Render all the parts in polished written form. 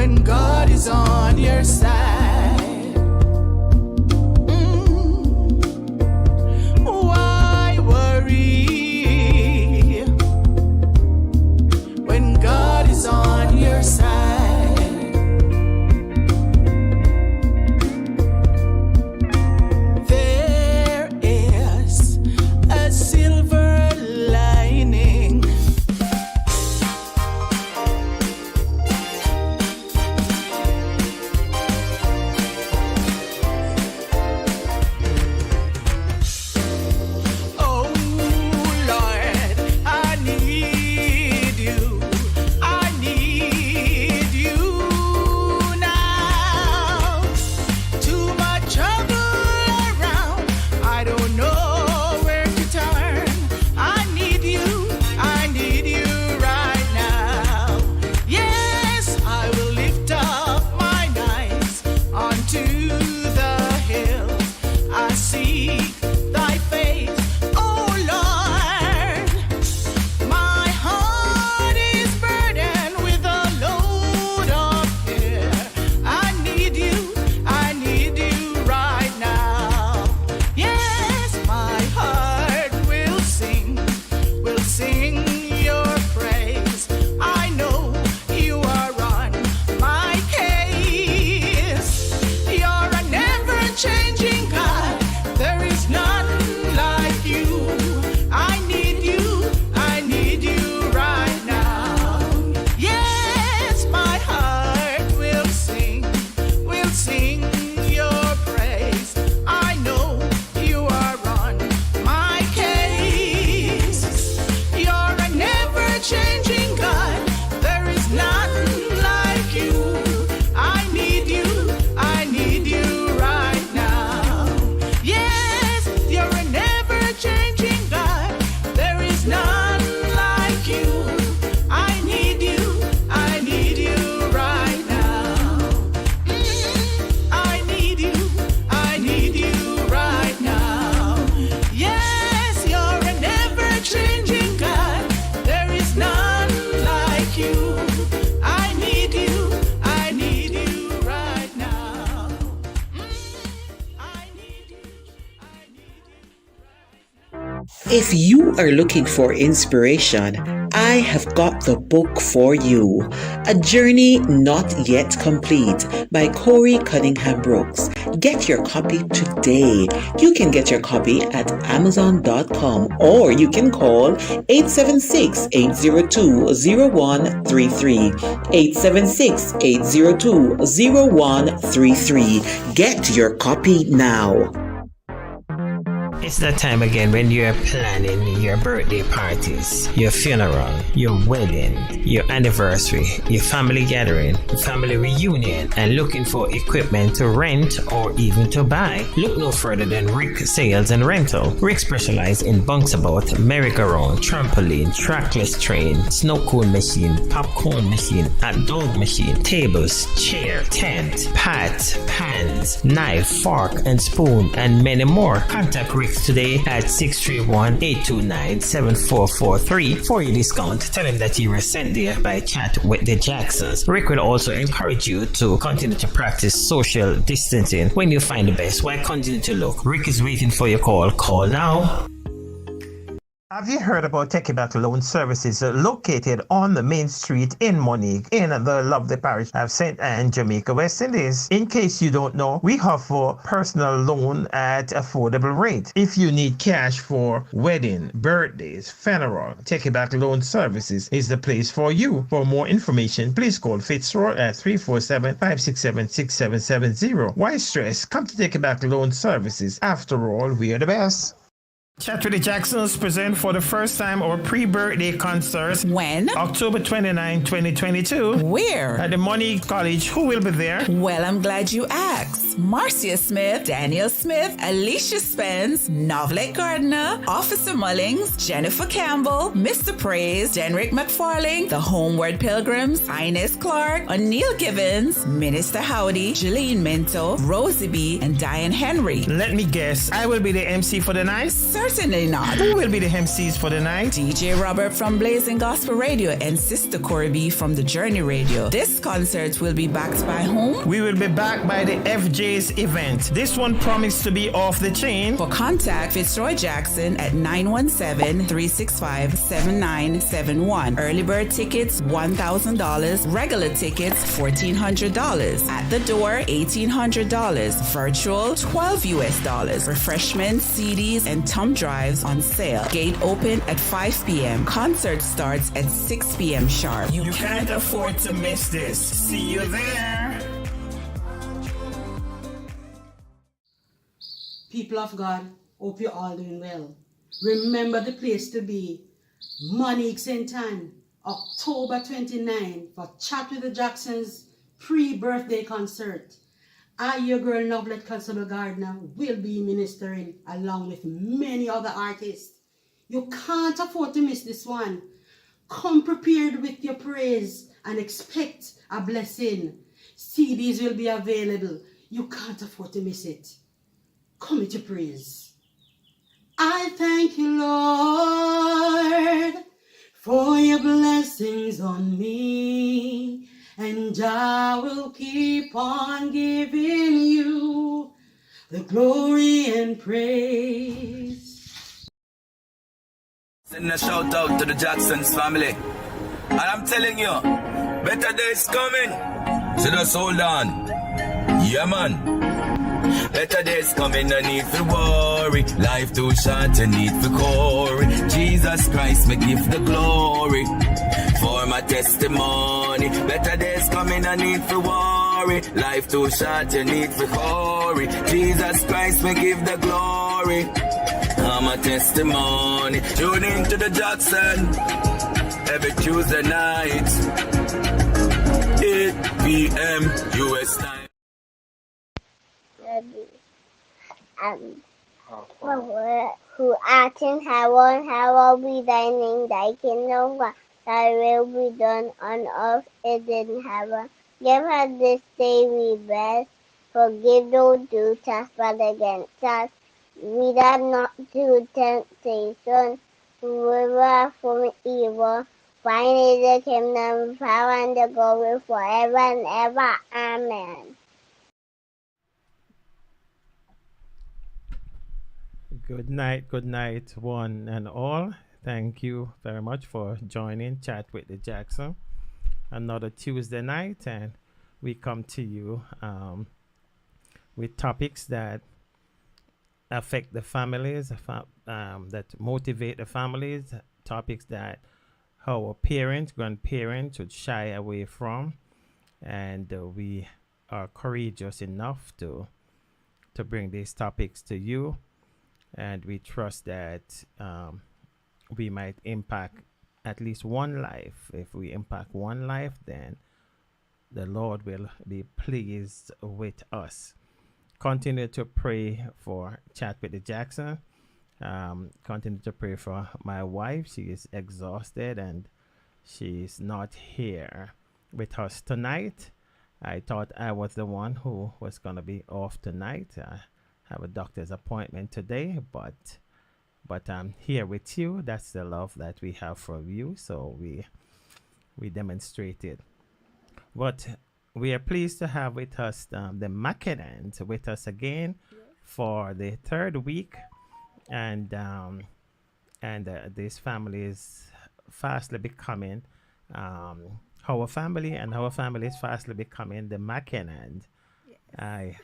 when God is on your side. Why worry when God is on your side? There is a silver lining. Oh Lord, I need you. I need you now. Too much trouble around. I don't know where to turn. I need you. I need you right now. Yes, I will lift up mine eyes unto the hills. I seek thy face, oh Lord. My heart is burdened with a load of fear. I need you right now. Yes, my heart will sing your praise. I know you are on my case. You're a never-changing God. There is none like you. I need you right now. Yes, my heart will sing your praise. I know you are on my case. You're a never-changing God. There is none like you. I need you right now. Yes, you're a never-changing God. There is none like you. I need you right now. I need you right now. Yes, you're a never-changing God. There is none like you. I need you right now. I need you. If you are looking for inspiration, I have got the book for you. A Journey Not Yet Complete by Corey Cunningham Brooks. Get your copy today. You can get your copy at Amazon.com or you can call 876-802-0133. 876-802-0133. Get your copy now. It's that time again when you're planning your birthday parties, your funeral, your wedding, your anniversary, your family gathering, family reunion, and looking for equipment to rent or even to buy. Look no further than Rick Sales and Rental. Rick specializes in bouncebout, merry-go-round, trampoline, trackless train, snow cone machine, popcorn machine, hot dog machine, tables, chair, tent, pots, pans, knife, fork, and spoon, and many more. Contact Rick today at 631-829-7443 for your discount. Tell him that you were sent there by Chat with the Jacksons. Rick will also encourage you to continue to practice social distancing when you find the best. Why continue to look? Rick is waiting for your call. Call now. Have you heard about Techiback Loan Services located on the main street in Monique in the lovely parish of St. Anne, Jamaica, West Indies? In case you don't know, we offer personal loan at affordable rate. If you need cash for wedding, birthdays, funeral, Techiback Loan Services is the place for you. For more information, please call Fitzroy at 347-567-6770. Why stress? Come to Techiback Loan Services. After all, we are the best. Chat with the Jacksons present for the first time our pre-birthday concert. When? October 29, 2022. Where? At the Monique College. Who will be there? Well, I'm glad you asked. Marcia Smith, Daniel Smith, Alicia Spence, Novlet Gardner, Officer Mullings, Jennifer Campbell, Mr. Praise, Denrick McFarling, the Homeward Pilgrims, Ines Clark, O'Neill Gibbons, Minister Howdy, Jeline Minto, Rosie B, and Diane Henry. Let me guess, I will be the MC for the night? Certainly not. Who will be the MCs for the night? DJ Robert from Blazing Gospel Radio and Sister Corey B from The Journey Radio. This concert will be backed by whom? We will be backed by the FJ's event. This one promised to be off the chain. For contact Fitzroy Jackson at 917-365-7971. Early bird tickets $1,000. Regular tickets $1,400. At the door $1,800. Virtual $12 US. Refreshments, CDs, and thumb drives on sale. Gate open at 5 p.m. Concert starts at 6 p.m. sharp. You can't afford to miss this. See you there. People of God, hope you're all doing well. Remember the place to be. Monique St. Anne, October 29 for Chat with the Jacksons pre-birthday concert. I, your girl Novlet Constable Gardner, will be ministering along with many other artists. You can't afford to miss this one. Come prepared with your praise and expect a blessing. CDs will be available. You can't afford to miss it. Come with your praise. I thank you, Lord, for your blessings on me, and I will keep on giving you the glory and praise. Send a shout out to the Jacksons family. And I'm telling you, better days coming. So just hold on. Yeah, man. Better days coming, no need for worry. Life too short, you need for glory. Jesus Christ, me give the glory for my testimony. Better days coming, no need for worry. Life too short, you need for glory. Jesus Christ, me give the glory. I'm a testimony. Tune in to the Jackson every Tuesday night, 8 p.m. US time. Who art in heaven, hallowed be thy name, thy kingdom come, thy will be done on earth as in heaven. Give us this day we bread, forgive those who trespass against us. Lead us not to temptation, deliver us from evil. Thine is the kingdom, power, and the glory forever and ever. Amen. Good night, one and all. Thank you very much for joining Chat with the Jackson. Another Tuesday night, and we come to you with topics that affect the families, that motivate the families, topics that our parents, grandparents would shy away from, and we are courageous enough to bring these topics to you. And we trust that we might impact at least one life. If we impact one life, then the Lord will be pleased with us. Continue to pray for Chat with the Jackson. Continue to pray for my wife. She is exhausted and she's not here with us tonight. I thought I was the one who was going to be off tonight. Have a doctor's appointment today, but I'm here with you. That's the love that we have for you, so we demonstrate it. But we are pleased to have with us the Mackinnons with us again for the third week, and this family is fastly becoming our family, and our family is fastly becoming the Mackinnons. Yes.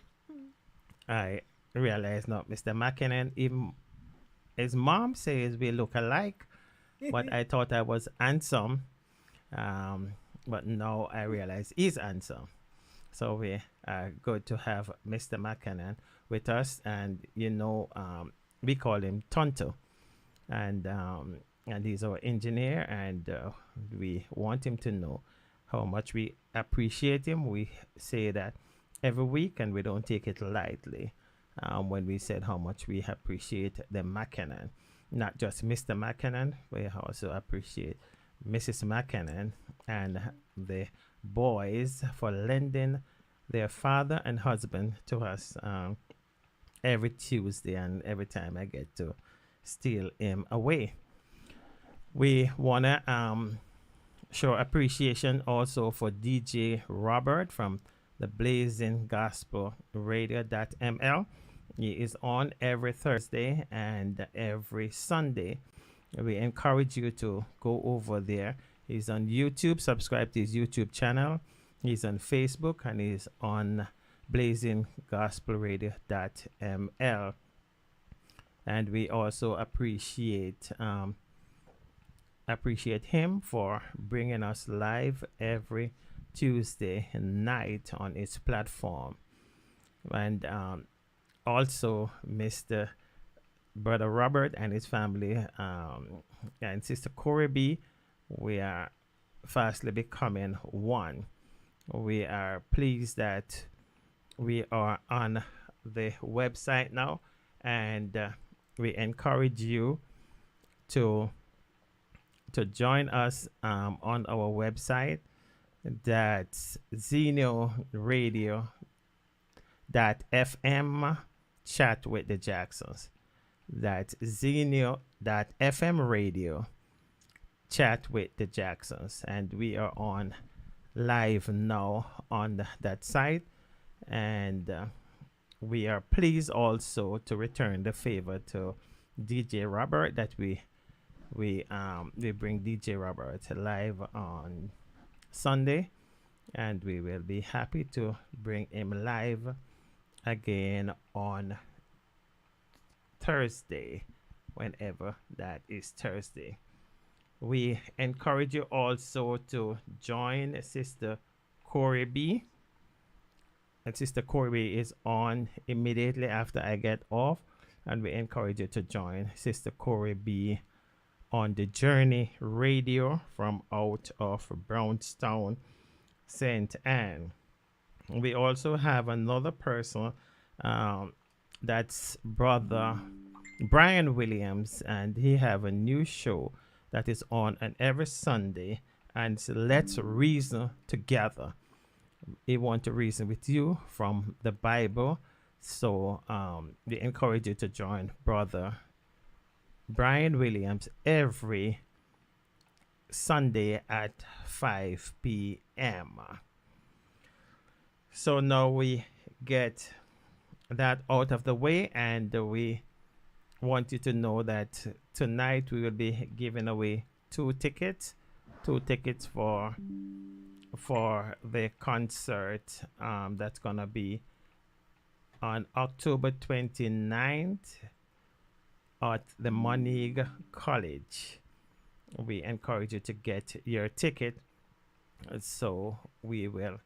I realize not Mr. Mackinnon, even his mom says we look alike, but I thought I was handsome, but now I realize he's handsome. So we are good to have Mr. Mackinnon with us, and we call him Tonto, and he's our engineer, and we want him to know how much we appreciate him. We say that every week, and we don't take it lightly when we said how much we appreciate the McKinnon. Not just Mr. McKinnon, we also appreciate Mrs. McKinnon and the boys for lending their father and husband to us every Tuesday, and every time I get to steal him away. We want to show appreciation also for DJ Robert from the Blazing Gospel Radio.ml. He is on every Thursday and every Sunday. We encourage you to go over there. He's on YouTube. Subscribe to his YouTube channel. He's on Facebook, and he's on Blazing Gospel Radio.ml. And we also appreciate him for bringing us live every Tuesday night on his platform. And also Mr. Brother Robert and his family and Sister Corey B. We are fastly becoming one. We are pleased that we are on the website now, and we encourage you to join us on our website. That's ZenoRadio.fm, chat with the Jacksons. That's Zenio.fm radio, chat with the Jacksons. And we are on live now on that site. And we are pleased also to return the favor to DJ Robert, that we bring DJ Robert live on Sunday, and we will be happy to bring him live again on Thursday, whenever that is Thursday. We encourage you also to join Sister Corey B. And Sister Corey B is on immediately after I get off, and we encourage you to join Sister Corey B on the Journey Radio from out of Brownstown, St. Anne. We also have another person, that's Brother Brian Williams, and he have a new show that is on every Sunday, and it's Let's Reason Together. He want to reason with you from the Bible, so we encourage you to join Brother Brian Williams every Sunday at 5 p.m. So now we get that out of the way, and we want you to know that tonight we will be giving away two tickets for the concert that's gonna be on October 29th at the Moneague College. We encourage you to get your ticket, so we will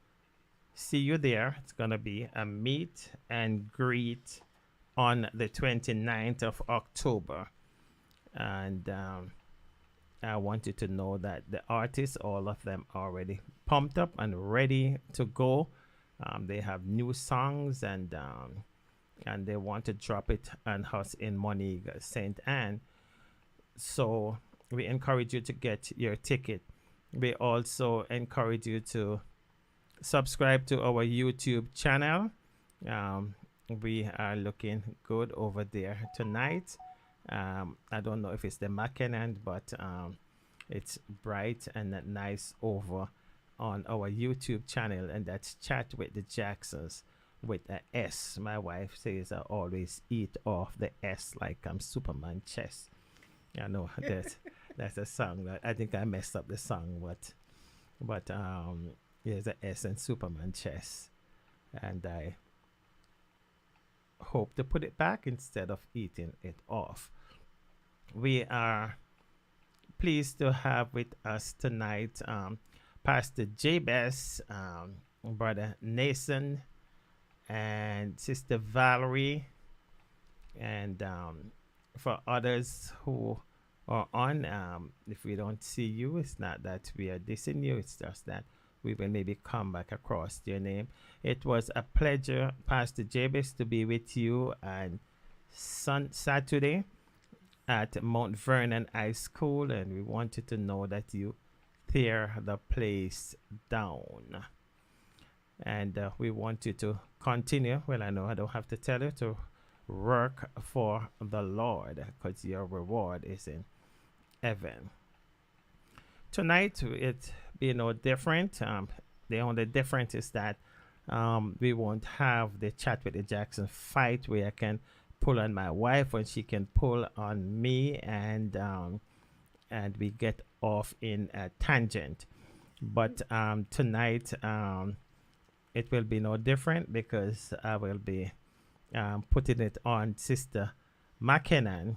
see you there. It's gonna be a meet and greet on the 29th of October, and I want you to know that the artists, all of them, are already pumped up and ready to go. They have new songs, and they want to drop it on us in Moneague, St. Anne. So we encourage you to get your ticket. We also encourage you to subscribe to our YouTube channel. We are looking good over there tonight. I don't know if it's the McKinnon, but it's bright and nice over on our YouTube channel, and that's Chat with the Jacksons with a S. My wife says I always eat off the S like I'm Superman chess. I know that's a song that I think I messed up the song, but there's a S in Superman chess, and I hope to put it back instead of eating it off. We are pleased to have with us tonight Pastor Jabez, Brother Nathan, and Sister Valerie, and for others who are on, if we don't see you, it's not that we are dissing you, it's just that we will maybe come back across your name. It was a pleasure, Pastor Jabez, to be with you on Saturday at Mount Vernon High School, and we wanted to know that you tear the place down. And we want you to continue. Well, I know I don't have to tell you to work for the Lord, because your reward is in heaven. Tonight, it be no different. The only difference is that we won't have the Chat with the Jackson fight where I can pull on my wife when she can pull on me, and we get off in a tangent. But tonight it will be no different, because I will be putting it on Sister McKinnon.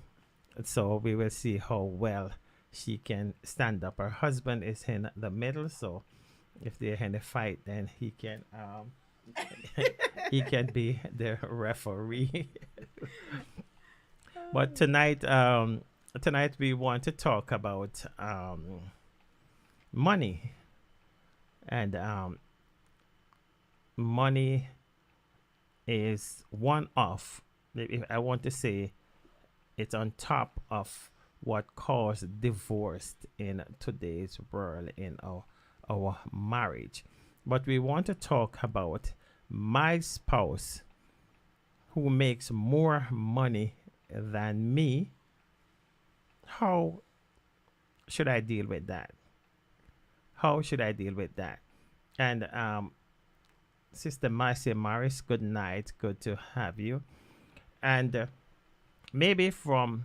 So we will see how well she can stand up. Her husband is in the middle, so if they're in a fight, then he can he can be the referee. But tonight we want to talk about money. And money is one of, if I want to say, it's on top of what caused divorce in today's world, in our marriage. But we want to talk about my spouse who makes more money than me. How should I deal with that? How should I deal with that? And Sister Marcia Morris, good night. Good to have you. And maybe from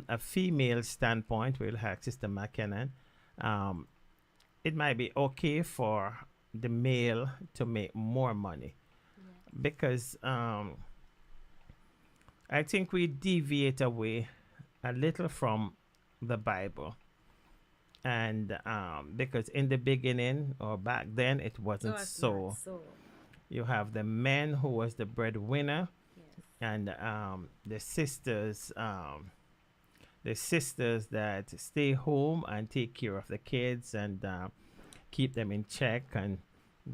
a female standpoint, we'll have Sister McKinnon. It might be okay for the male to make more money, because I think we deviate away a little from the Bible. And because in the beginning, or back then, it wasn't so. You have the man who was the breadwinner, and the sisters that stay home and take care of the kids and keep them in check and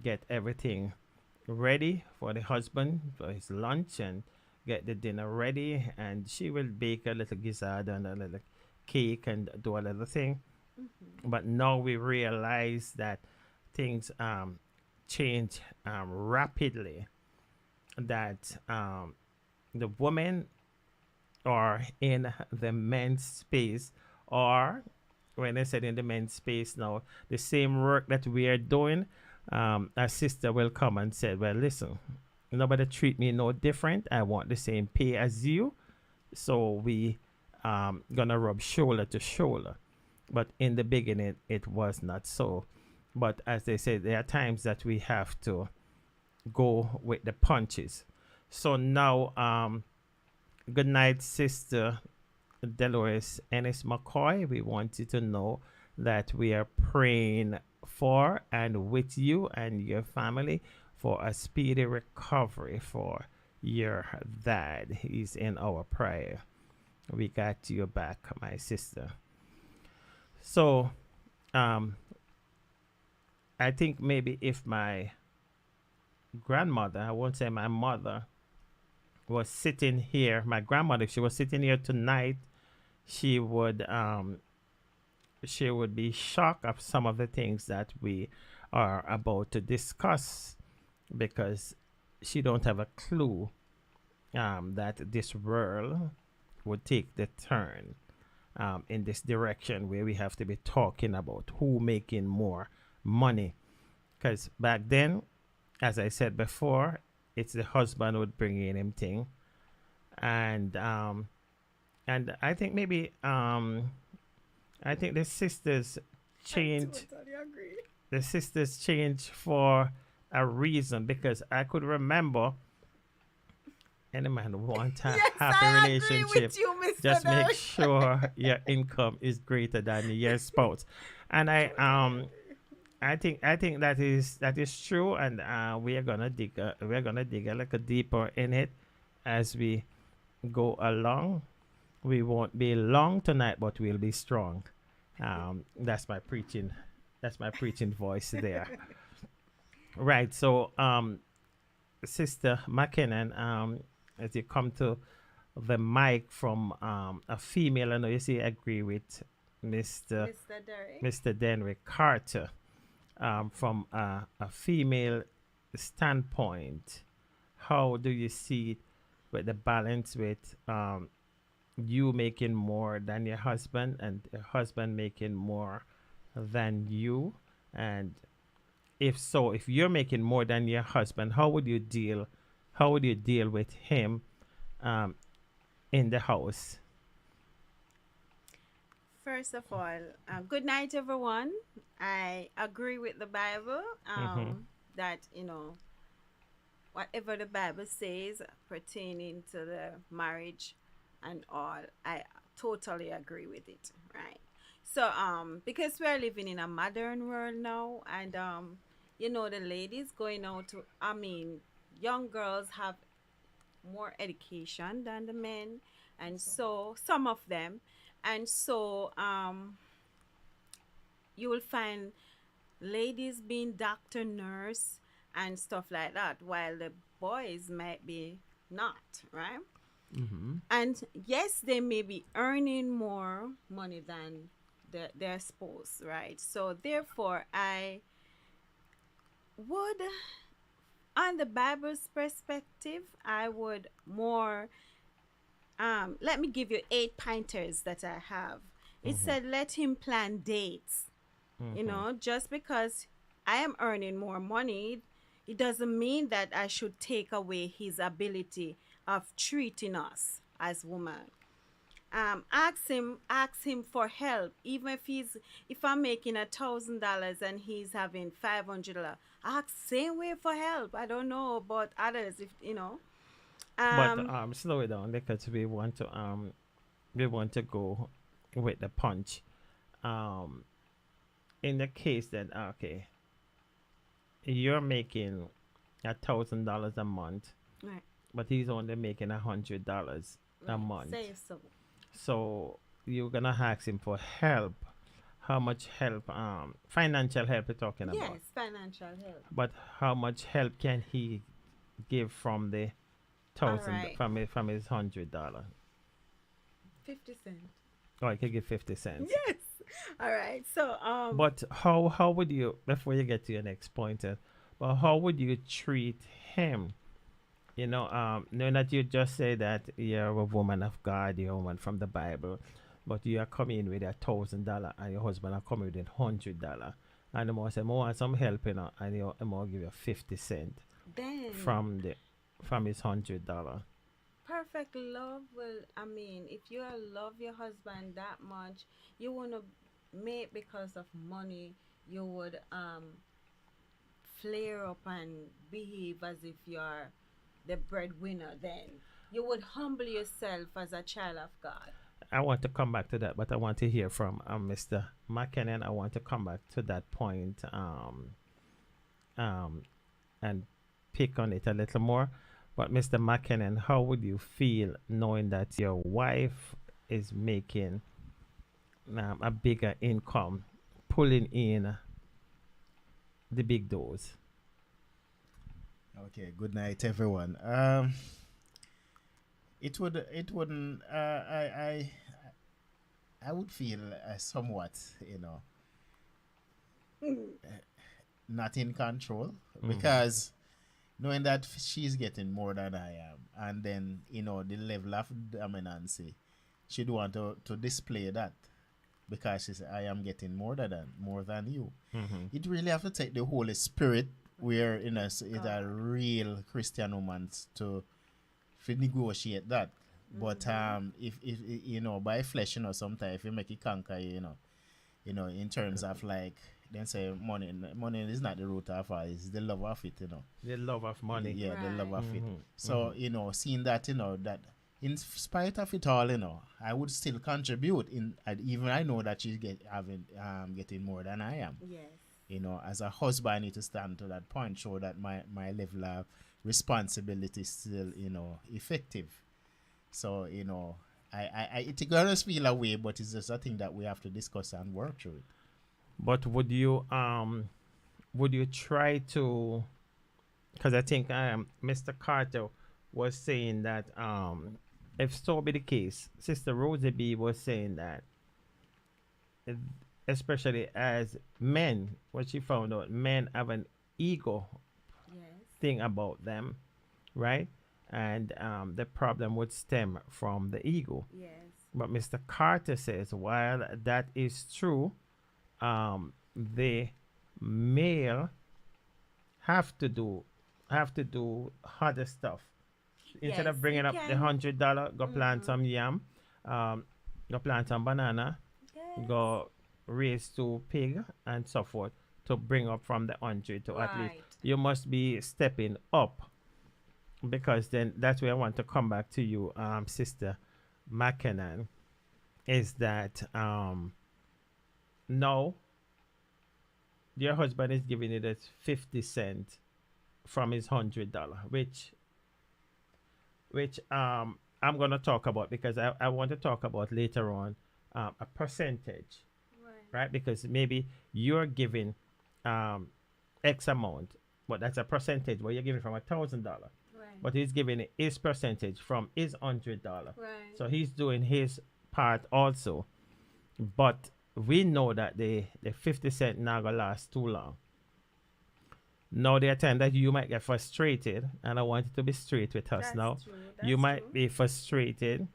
get everything ready for the husband for his lunch and get the dinner ready. And she will bake a little gizzard and a little cake and do a little thing. But now we realize that things change rapidly, that the women are in the men's space, or when I said in the men's space now, the same work that we are doing, a sister will come and say, well, listen, nobody treat me no different. I want the same pay as you. So we gonna rub shoulder to shoulder. But in the beginning, it was not so. But as they say, there are times that we have to go with the punches. So now, good night, Sister Dolores Ennis McCoy. We want you to know that we are praying for and with you and your family for a speedy recovery for your dad. He's in our prayer. We got your back, my sister. So, I think maybe if my grandmother, I won't say my mother, was sitting here, my grandmother, if she was sitting here tonight, she would be shocked of some of the things that we are about to discuss, because she don't have a clue that this world would take the turn in this direction where we have to be talking about who making more money. Because back then, as I said before, it's the husband would bring in him thing, and I think maybe I think the sisters changed. I totally agree. The sisters changed for a reason, because I could remember any man who wants a happy relationship, just make sure your income is greater than your spouse. And I think that is true, and we're gonna dig a little deeper in it as we go along. We won't be long tonight, but we'll be strong. That's my preaching That's my preaching voice there. Right. So, Sister McKinnon, as you come to the mic from a female, I know you say agree with Mr. Derek. Mr. Denrick Carter, from a female standpoint. How do you see it with the balance with you making more than your husband and your husband making more than you? And if so, if you're making more than your husband, how would you deal with him in the house? First of all, good night, everyone. I agree with the Bible that, whatever the Bible says pertaining to the marriage and all, I totally agree with it, right? So, because we are living in a modern world now, and, the ladies going out to, young girls have more education than the men, and so some of them, and so you will find ladies being doctor, nurse, and stuff like that, while the boys might be not, right? And yes, they may be earning more money than their spouse, right? So therefore, I would, on the Bible's perspective, I would more, let me give you 8 pointers that I have. It said, let him plan dates. Just because I am earning more money, it doesn't mean that I should take away his ability of treating us as women. Ask him for help. Even if I'm making $1,000 and he's having $500, ask same way for help. I don't know about others, if But slow it down, because we want to go with the punch. In the case that you're making $1,000 a month, right, but he's only making $100 a month. Say so. So you're gonna ask him for help. How much help? Financial help you're talking about. Yes, financial help. But how much help can he give from the Alright. from his $100? 50 cents. Oh, he can give 50 cents. Yes. All right. So But how would you, before you get to your next point, but how would you treat him? Knowing that you just say that you're a woman of God, you're a woman from the Bible, but you are coming in with $1,000 and your husband are coming with $100, and the more say, "I want some help," and you more give you 50 cents then from his $100. perfect love will, if you love your husband that much, you want to make because of money, you would flare up and behave as if you're the breadwinner. Then you would humble yourself as a child of God. I want to come back to that, but I want to hear from Mr. McKinnon. I want to come back to that point and pick on it a little more. But Mr. McKinnon, how would you feel knowing that your wife is making a bigger income, pulling in the big doors? Okay, good night, everyone. It wouldn't. I would feel somewhat, not in control, because knowing that she's getting more than I am, and then the level of dominance, she'd want to display that, because she said, I am getting more than you. It really have to take the Holy Spirit, where is a real Christian woman to negotiate that. But if by flesh, sometimes if you make it conquer, in terms of like, then say money is not the root of all, it's the love of it, The love of money. Yeah, right. The love of it. So seeing that, that in spite of it all, I would still contribute even I know that she's getting more than I am. Yes. As a husband, I need to stand to that point, show that my level of responsibility is still, effective. So, I it gonna feel a way, but it's just a thing that we have to discuss and work through it. But would you try to, because I think Mr. Carter was saying that if so be the case, Sister Rosie B was saying that, uh, especially as men, what she found out, men have an ego Yes. thing about them, right? And the problem would stem from the ego. Yes. But Mr. Carter says, while that is true, the male have to do other stuff. Instead Yes, of bringing he up the can. $100, go plant some yam, go plant some banana, Yes. go raise two pig and so forth to bring up from the 100 to at least Right. you must be stepping up, because then that's where I want to come back to you, Sister McKinnon, is that no, your husband is giving you that 50 cent from his $100, which I'm gonna talk about, because I want to talk about later on, a percentage, Right. right? Because maybe you're giving X amount, but that's a percentage. But you're giving from $1,000, Right. but he's giving his percentage from his $100. Right. So he's doing his part also. But we know that the 50 cent not gonna last too long. Now there are times that you might get frustrated, and I want you to be straight with us That's now. true. You That's might true. be frustrated,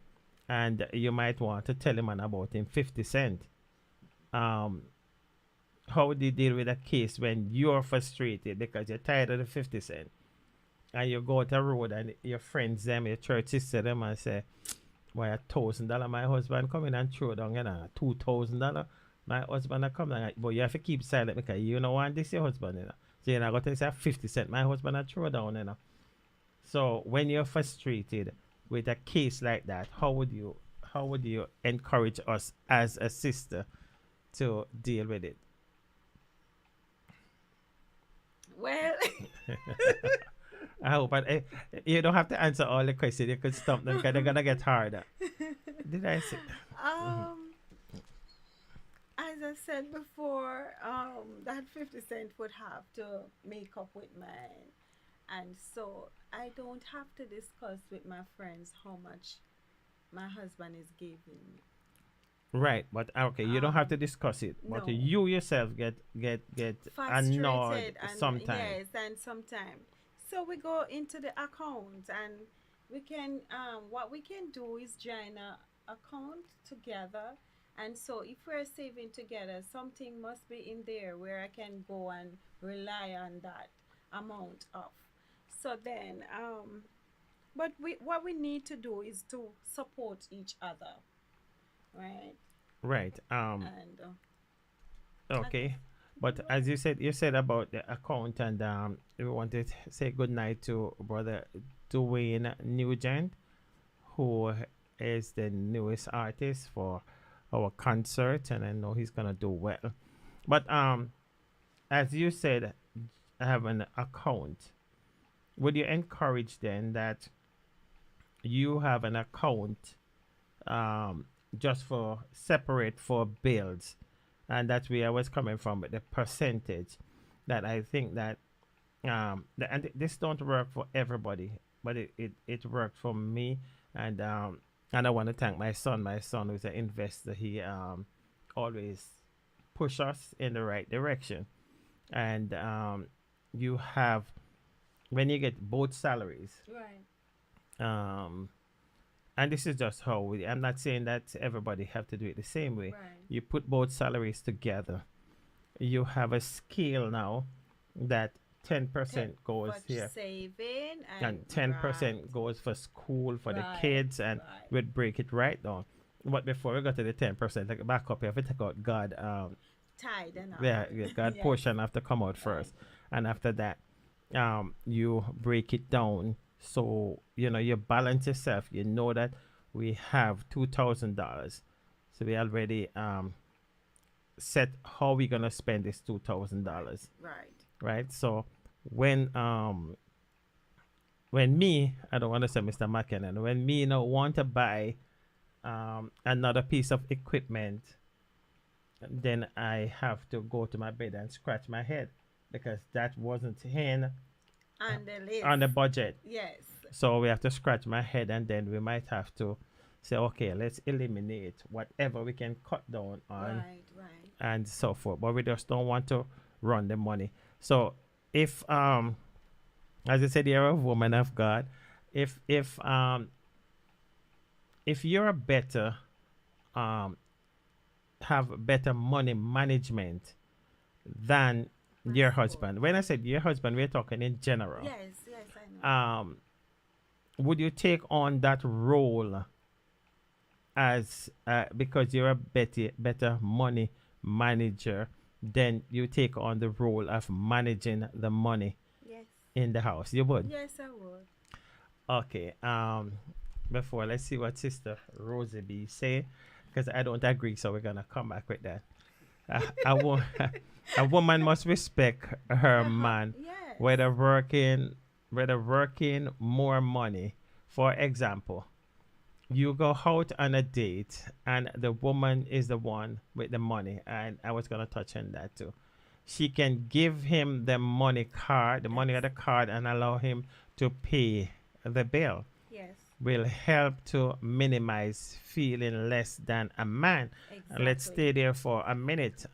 and you might want to tell him about him 50 cent. Um, how would you deal with a case when you're frustrated because you're tired of the 50 cent, and you go out the road and your friends them, your church sister them, and say, why $1,000 my husband come in and throw down, $2,000 my husband a come down, but you have to keep silent because you don't want this your husband. So you're not going to say 50 cent my husband a throw down. So when you're frustrated with a case like that, how would you encourage us as a sister to deal with it? Well, I hope you don't have to answer all the questions. You could stop them because they're gonna get harder. Did I say? um, as I said before, that 50 cent would have to make up with mine, and so I don't have to discuss with my friends how much my husband is giving. Right, but okay, you don't have to discuss it. But No. you yourself get annoyed Frustrated and sometimes. yes, and sometimes. So we go into the account, and we can what we can do is join a account together. And so if we're saving together, something must be in there where I can go and rely on that amount of. So then but what we need to do is to support each other, right? Right. And Okay. But as you said about the account, and we wanted to say good night to brother Dwayne Nugent, who is the newest artist for our concert, and I know he's gonna do well. But as you said, have an account. Would you encourage then that you have an account just for separate for bills? And that's where I was coming from with the percentage, that I think that this don't work for everybody, but it worked for me. And I want to thank my son who's an investor. He always push us in the right direction. And you have, when you get both salaries, right. and this is just how I'm not saying that everybody have to do it the same way. Right. You put both salaries together, you have a scale now that 10% goes For here, saving and 10% right. goes for school for the Right, kids, and right. we'd break it right down. But before we got to the 10%, like back up, you have to take out God. Tied and all. Yeah, God Yes. portion have to come out first, and after that, you break it down. So you balance yourself. You know that we have $2,000, so we already set how we gonna spend this $2,000, Right. right? So when me, I don't want to say Mr. McKinnon, when me want to buy another piece of equipment, then I have to go to my bed and scratch my head because that wasn't in On the list. on the budget. Yes. So we have to scratch my head, and then we might have to say, okay, let's eliminate whatever we can cut down on Right. and so forth. But we just don't want to run the money. So if as I said, you're a woman of God. If you're better have better money management than your husband. When I said your husband, we're talking in general. Yes, I know. Would you take on that role as because you're a better money manager, then you take on the role of managing the money Yes. in the house? You would? Yes, I would. Okay. Before, let's see what Sister Rosie B say, because I don't agree. So we're gonna come back with that. A woman must respect her man, Yes. whether working more money. For example, you go out on a date and the woman is the one with the money, and I was gonna touch on that too. She can give him the money of the card, and allow him to pay the bill. Yes. Will help to minimize feeling less than a man. Let's stay there for a minute.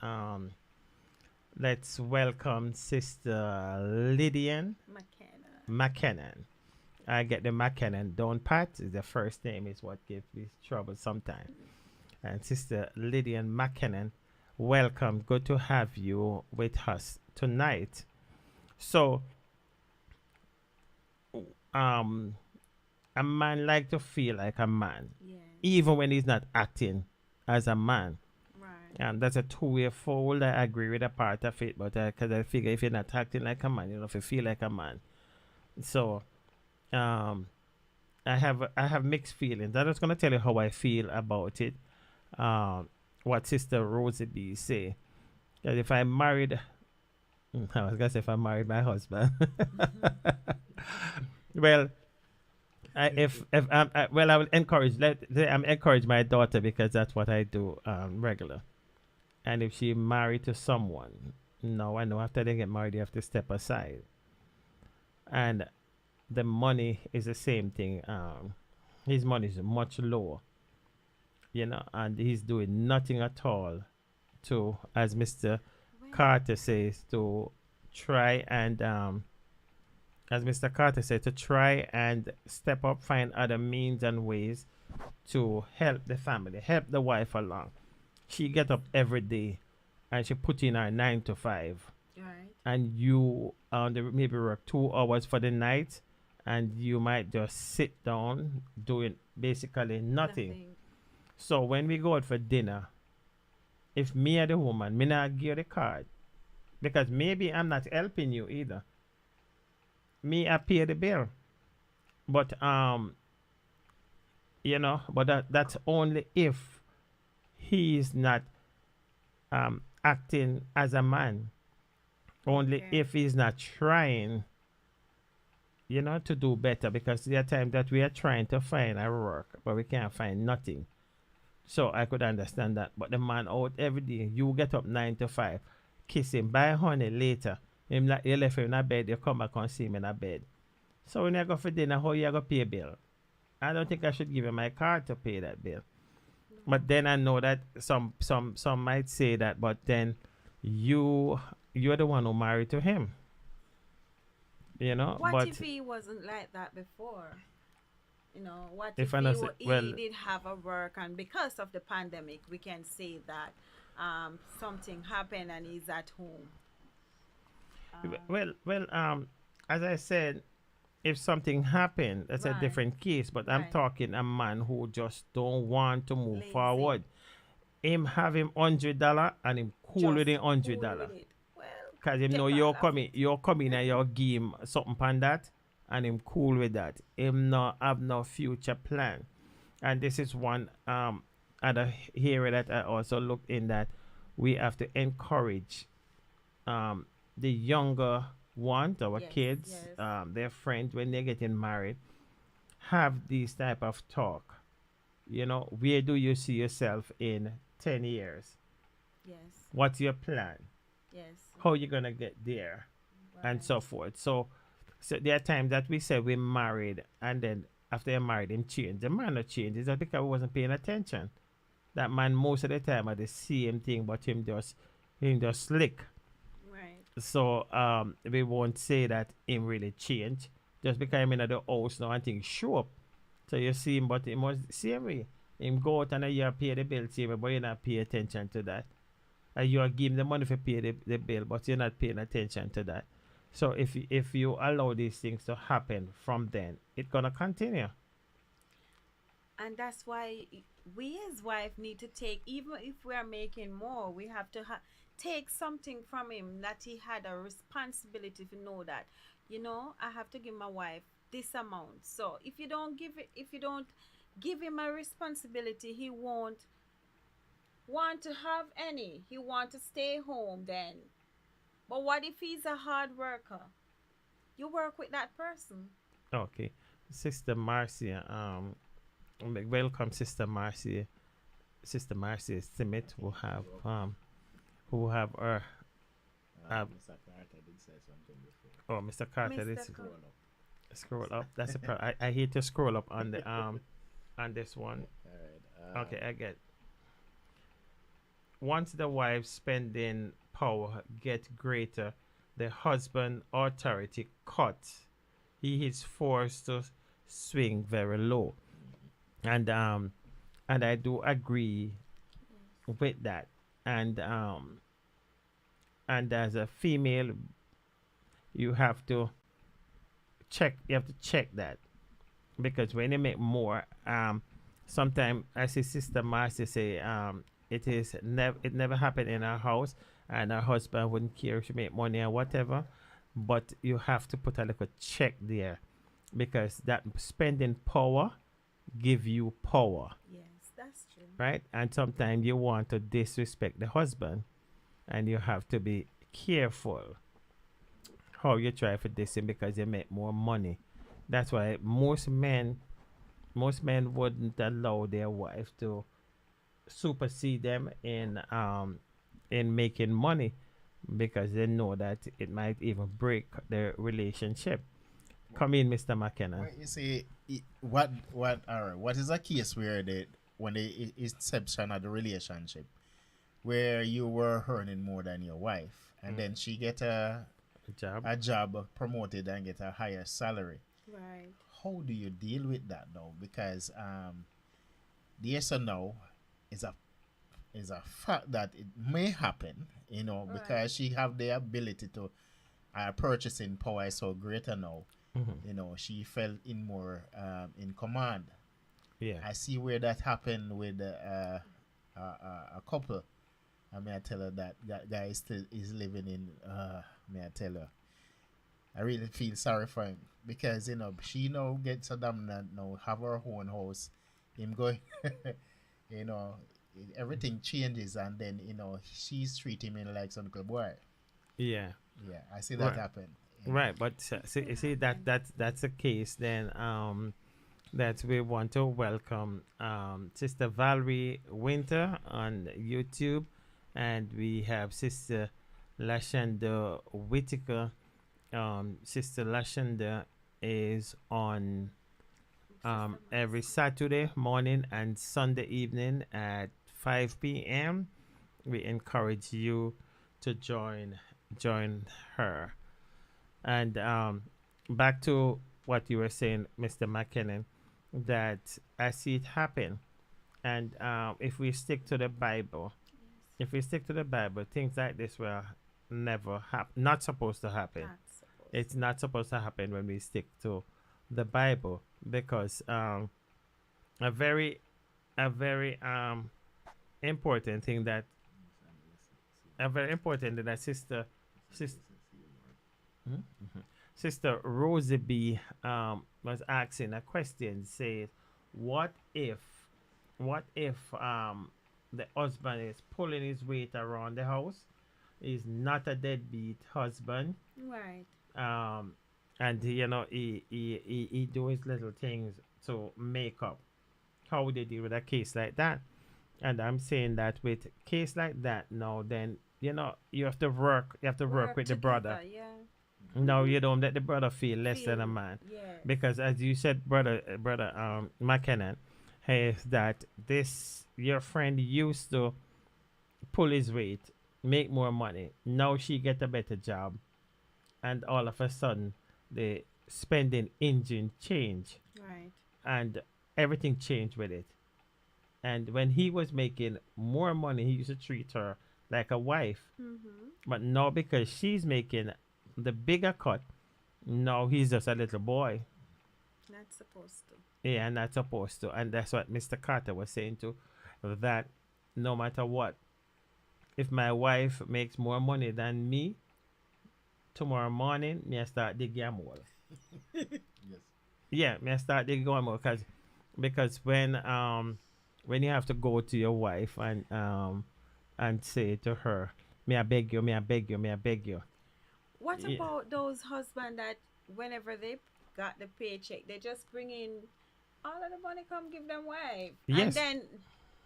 Let's welcome Sister Lydian McKenna. I get the McKenna. Don't Pat is the first name is what gives me trouble sometimes. And Sister Lydian McKenna, welcome. Good to have you with us tonight. So, a man like to feel like a man, even when he's not acting as a man. Right. And that's a two-way fold. I agree with a part of it, but because I figure if you're not acting like a man, you know, if you feel like a man. So, I have mixed feelings. I'm just gonna tell you how I feel about it. What Sister Rosie B say. Because if I married, I was gonna say if I married my husband. Well, I will encourage. I'm encourage my daughter because that's what I do regular. And if she married to someone, no, I know after they get married, you have to step aside. And the money is the same thing. His money is much lower, you know, and he's doing nothing at all to, as Mr. Carter says, to try and as Mr. Carter said, to try and step up, find other means and ways to help the family, help the wife along. She get up every day and she put in her 9 to 5. Right. And you maybe work 2 hours for the night, and you might just sit down doing basically nothing. So when we go out for dinner, if me and the woman, me not give you the card, because maybe I'm not helping you either. Me, I pay the bill. But you know, but that's only if he's not acting as a man. Only if he's not trying, you know, to do better, because there are times that we are trying to find a work, but we can't find nothing. So I could understand that. But the man out every day, you get up 9 to 5, kiss him, buy honey later. Him like you left him in a bed, you come back and see him in a bed. So when you go for dinner, how you go pay a bill? I don't think I should give him my card to pay that bill. But then I know that some might say that, but then you're the one who married to him. You know? What if he wasn't like that before? You know, what if he did have a work, and because of the pandemic, we can say that something happened and he's at home. As I said, if something happened, that's a Right. different case. But I'm Right. talking a man who just don't want to move Lazy. forward. Him have him $100 and him cool with him $100. Cool with it. Well, Cause him know you're coming and you're give him something on that, and him cool with that. Him not have no future plan. And this is one other area that I also looked in, that we have to encourage the younger ones, our Yes, kids, yes. their friends, when they're getting married, have these type of talk. You know, where do you see yourself in 10 years? Yes. What's your plan? Yes. How you gonna get there, and so forth. So there are times that we say we married, and then after you're married, him change. The man not change. It's just because we wasn't paying attention. That man most of the time are the same thing, but him just slick. Right. So we won't say that him really change just because I'm in the house now and things show up. So you see him, but him was the same way. Him go out and you pay the bill same way, but you not pay attention to that. And you are giving the money for pay the bill, but you're not paying attention to that. So if you allow these things to happen from then, it's gonna continue. And that's why we as wife need to take, even if we are making more, we have to take something from him, that he had a responsibility to know that, I have to give my wife this amount. So if you don't give him a responsibility, he won't want to have any. He want to stay home then. But what if he's a hard worker? You work with that person. Okay, Sister Marcia. Welcome, Sister Marcia. Sister Marcia Smith who have her. Mr. Carter did say something before. Oh, Mr. Carter did Mr. Carter. scroll up. That's a I hate to scroll up on the on this one. All right. Okay, I get. Once the wife's spending power get greater, the husband authority cuts. He is forced to swing very low, and I do agree with that. And as a female, you have to check. You have to check that, because when you make more, sometimes I see Sister Marcy say, it never happened in our house, and her husband wouldn't care if she make money or whatever. But you have to put a little check there, because that spending power give you power, Yes, that's true. right? And sometimes you want to disrespect the husband, and you have to be careful how you try for this thing, because you make more money. That's why most men wouldn't allow their wife to supersede them in making money, because they know that it might even break their relationship. Come in, Mr. McKenna. Well, you see, what is a case where when the inception of the relationship, where you were earning more than your wife, and then she get a job promoted and get a higher salary. Right. How do you deal with that though? Because the yes or no is a fact that it may happen, Right. because she have the ability to purchasing power is so greater now. She felt in more in command. Yeah. I see where that happened with a couple. I mean, I tell her that guy is living in. May I tell her? I really feel sorry for him, because she now gets so dominant now, have her own house. Him going, everything changes, and then she's treating him like some good boy. Yeah. Yeah, I see that happen. Right, but see that's a case then that we want to welcome Sister Valerie Winter on YouTube, and we have Sister Lashanda Whitaker. Sister Lashanda is on every Saturday morning and Sunday evening at 5 p.m. We encourage you to join her. And back to what you were saying, Mr. McKinnon, that I see it happen. And if we stick to the Bible, things like this will never happen. Not supposed to happen. It's not supposed to happen when we stick to the Bible, because a very important thing that Sister Rosie B was asking a question. Says, what if the husband is pulling his weight around the house? He's not a deadbeat husband. Right. And he do his little things to make up. How would they deal with a case like that? And I'm saying that with case like that now, then you have to work. You have to work with the brother. Yeah. No, you don't let the brother feel less than a man, Yes. because as you said, brother McKinnon, is that this your friend used to pull his weight, make more money. Now she get a better job, and all of a sudden the spending engine change, Right. and everything changed with it. And when he was making more money, he used to treat her like a wife. But now because she's making the bigger cut, now he's just a little boy. Not supposed to. Yeah, not supposed to. And that's what Mr. Carter was saying too, that no matter what, if my wife makes more money than me, tomorrow morning, me I start digging more. Yes. Yeah, me I start digging more, because when you have to go to your wife and say to her, me I beg you, me I beg you, me I beg you. What Yeah. about those husbands that whenever they got the paycheck, they just bring in all of the money, come give them wife? Yes. And then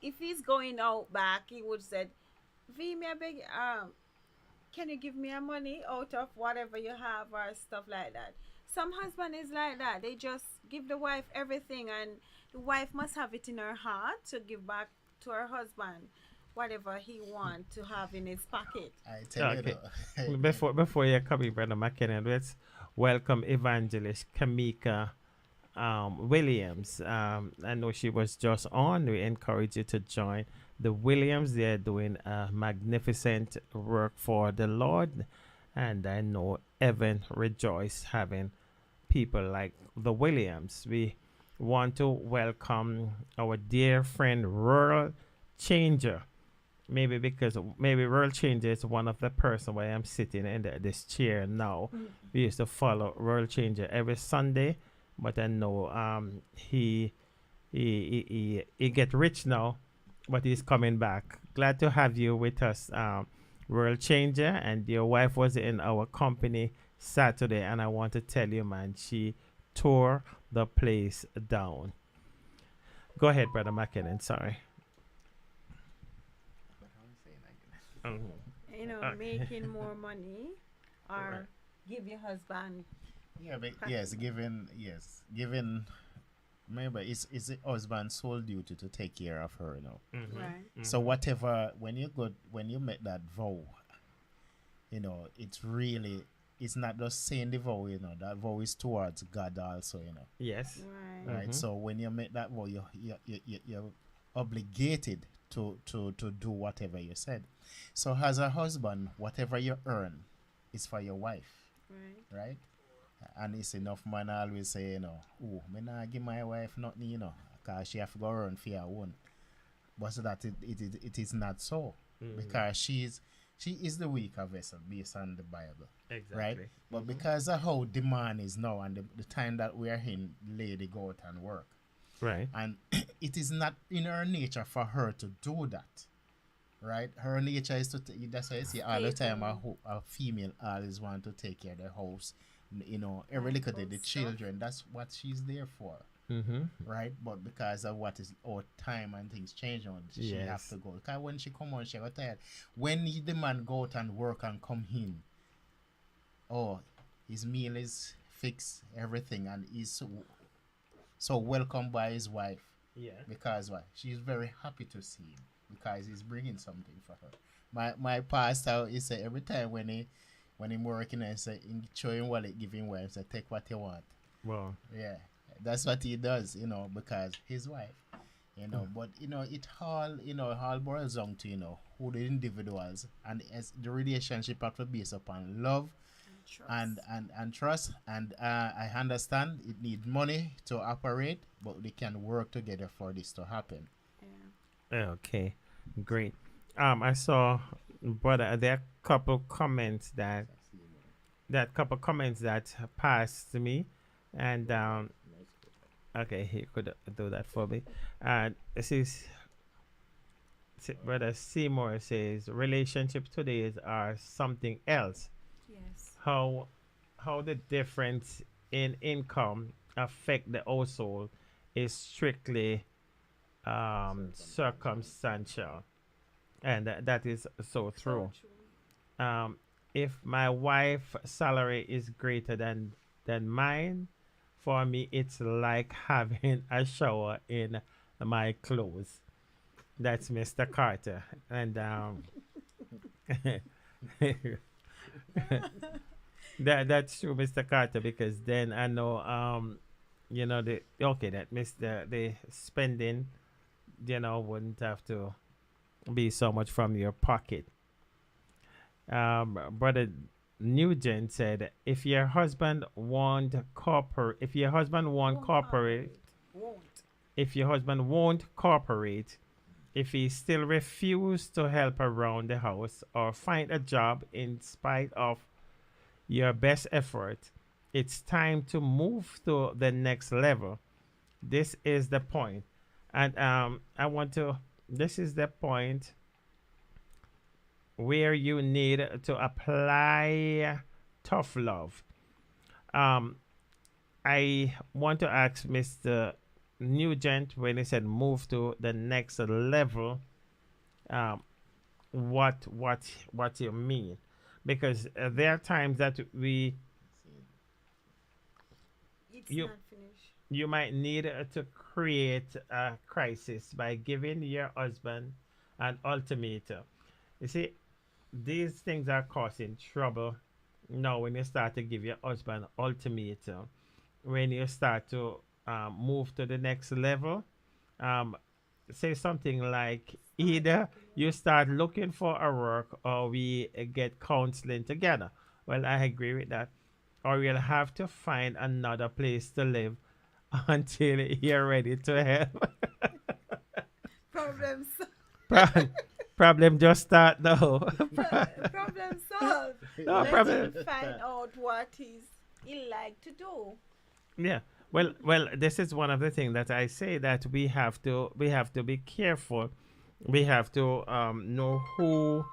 if he's going out back, he would said, V, me I beg, can you give me a money out of whatever you have or stuff like that? Some husband is like that. They just give the wife everything, and the wife must have it in her heart to give back to her husband whatever he want to have in his pocket. I tell Okay. you Before you come in, Brother McKinnon, let's welcome Evangelist Kamika Williams. I know she was just on. We encourage you to join the Williams. They're doing a magnificent work for the Lord. And I know Evan rejoice having people like the Williams. We want to welcome our dear friend Rural Changer. Maybe Rural Changer is one of the person where I'm sitting in this chair now. We used to follow Rural Changer every Sunday, but I know he get rich now, but he's coming back. Glad to have you with us, Rural Changer, and your wife was in our company Saturday, and I want to tell you, man, she tore the place down. Go ahead, Brother McKinnon. Sorry. You know, Okay. making more money or Right. give your husband. Yeah, but yes, given. Remember, it's the husband's sole duty to take care of her, Right. So whatever, when you make that vow, it's not just saying the vow, that vow is towards God also, Yes. Right. right? So when you make that vow, you're obligated to do whatever you said. So as a husband, whatever you earn is for your wife, Right. right? And it's enough man always say, oh, me not give my wife nothing, because she have to go around for her own. But so that it is not so, because she is the weaker vessel based on the Bible, Exactly. right? But because of how demand is now and the time that we are in, lady go out and work, Right. and it is not in her nature for her to do that, right? Her nature is to that's why I see all the time a female always want to take care of the house, every little day, the children. That's what she's there for, right? But because of what is our time and things change on, she Yes. have to go. Because when she come on, she got tired. When the man go out and work and come in, his meal is fixed, everything, and he's so welcomed by his wife. Yeah. Because why? She's very happy to see him because he's bringing something for her. My pastor, he say every time when he working, I say show him wallet, give him wife, say take what you want. Well. Yeah, that's what he does, because his wife, But it all boils down to who the individuals, and as the relationship have to be based upon love and trust. And I understand it need money to operate, but they can work together for this to happen. Okay, great. I saw, brother, there are couple comments that passed to me, and okay, he could do that for me. This is brother Seymour says relationships today are something else. Yes. How the difference in income affect the household is strictly circumstantial, and that is so true. Um, if my wife salary is greater than mine, for me it's like having a shower in my clothes. That's Mr. Carter, and that's true, Mr. Carter, because then I know the okay that Mr. the spending wouldn't have to be so much from your pocket. Brother Nugent said, if your husband won't cooperate, if your husband won't cooperate, if he still refuse to help around the house or find a job in spite of your best effort, it's time to move to the next level. This is the point. And this is the point where you need to apply tough love. I want to ask Mr. Nugent, when he said move to the next level, what you mean? Because there are times that you might need to create a crisis by giving your husband an ultimatum. You see, these things are causing trouble now when you start to give your husband ultimatum. When you start to move to the next level, say something like either you start looking for a work or we get counseling together. Well, I agree with that. Or we'll have to find another place to live until you're ready to help. Problems. Problem just start now. Problem solved. No Let problem. him find out what he like to do. Yeah. Well, this is one of the things that I say that we have to be careful. We have to know who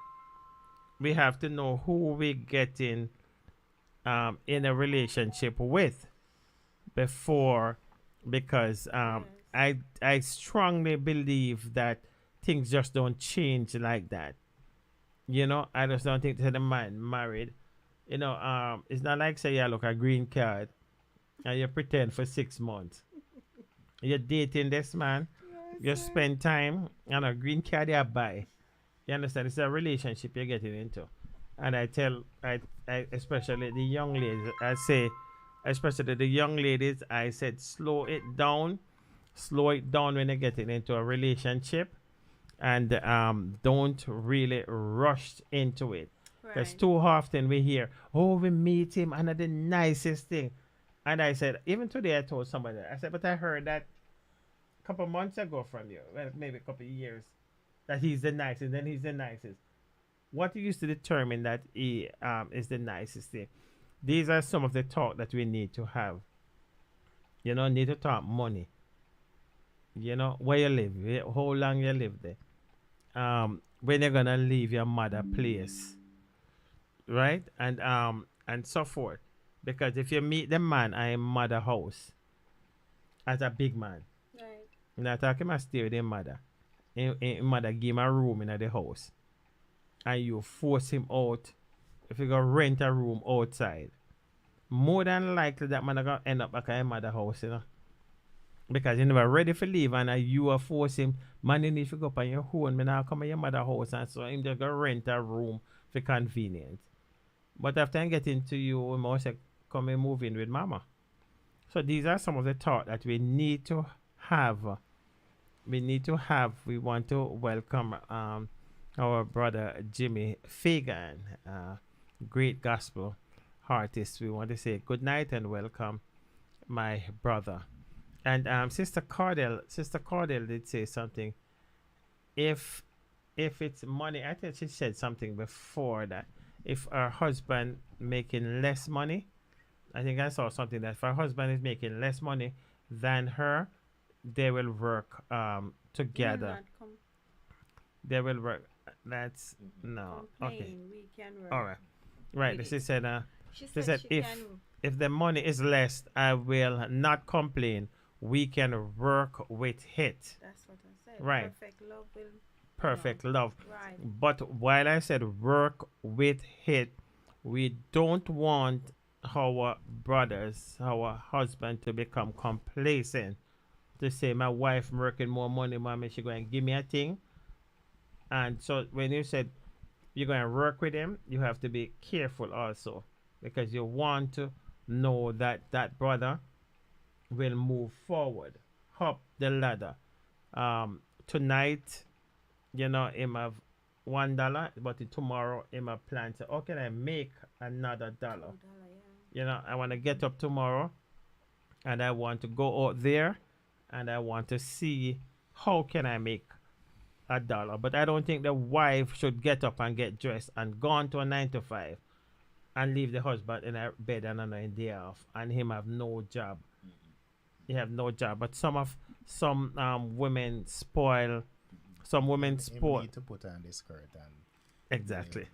we get in a relationship with before, because I strongly believe that things just don't change like that. I just don't think that the man married. It's not like say you look a green card and you pretend for 6 months. You're dating this man, you spend time on a green card you buy. You understand? It's a relationship you're getting into. And I especially the young ladies, I said slow it down when you're getting into a relationship, and don't really rush into it. Because too often we hear, oh, we meet him and the nicest thing. And I said, even today I told somebody, I said, but I heard that a couple months ago from you, well, maybe a couple of years, that he's the nicest, then he's the nicest. What used to determine that he is the nicest thing? These are some of the talk that we need to have. Need to talk money. Where you live, how long you live there. When you're gonna leave your mother place, right? And so forth. Because if you meet the man at a mother house as a big man, Right. not talking about stay with his mother. His mother give him a room in the house, and you force him out. If you go rent a room outside, more than likely that man gonna end up back at his mother house, because you never ready for leave, and you are forcing man, you need to go up on your own. Me now come to your mother house, and so him just go rent a room for convenience. But after I get into you, we must say, come and move in with mama. So these are some of the thoughts that we need to have. We want to welcome our brother Jimmy Fagan, great gospel artist. We want to say good night and welcome my brother. And Sister Cordell did say something. If it's money, I think she said something before that. If her husband making less money, I think I saw something that if her husband is making less money than her, they will work together. They will work. That's no. Okay. We can work. All right. Right. With She it. said. She She said said if the money is less, I will not complain. we can work with it. That's what I said. Right. Perfect love will. Perfect love. Right. But while I said work with it, we don't want our brothers, our husband to become complacent. To say my wife making more money, mommy, she going to give me a thing. And so when you said you're going to work with him, you have to be careful also, because you want to know that that brother will move forward, up the ladder. Tonight, him have $1, but tomorrow him have plan to, how can I make another dollar? I want to get up tomorrow and I want to go out there and I want to see how can I make $1. But I don't think the wife should get up and get dressed and go on to a 9 to 5 and leave the husband in a bed and on a day off and him have no job. He have no job. But some women spoil. Some women spoil. You need to put on the skirt and exactly.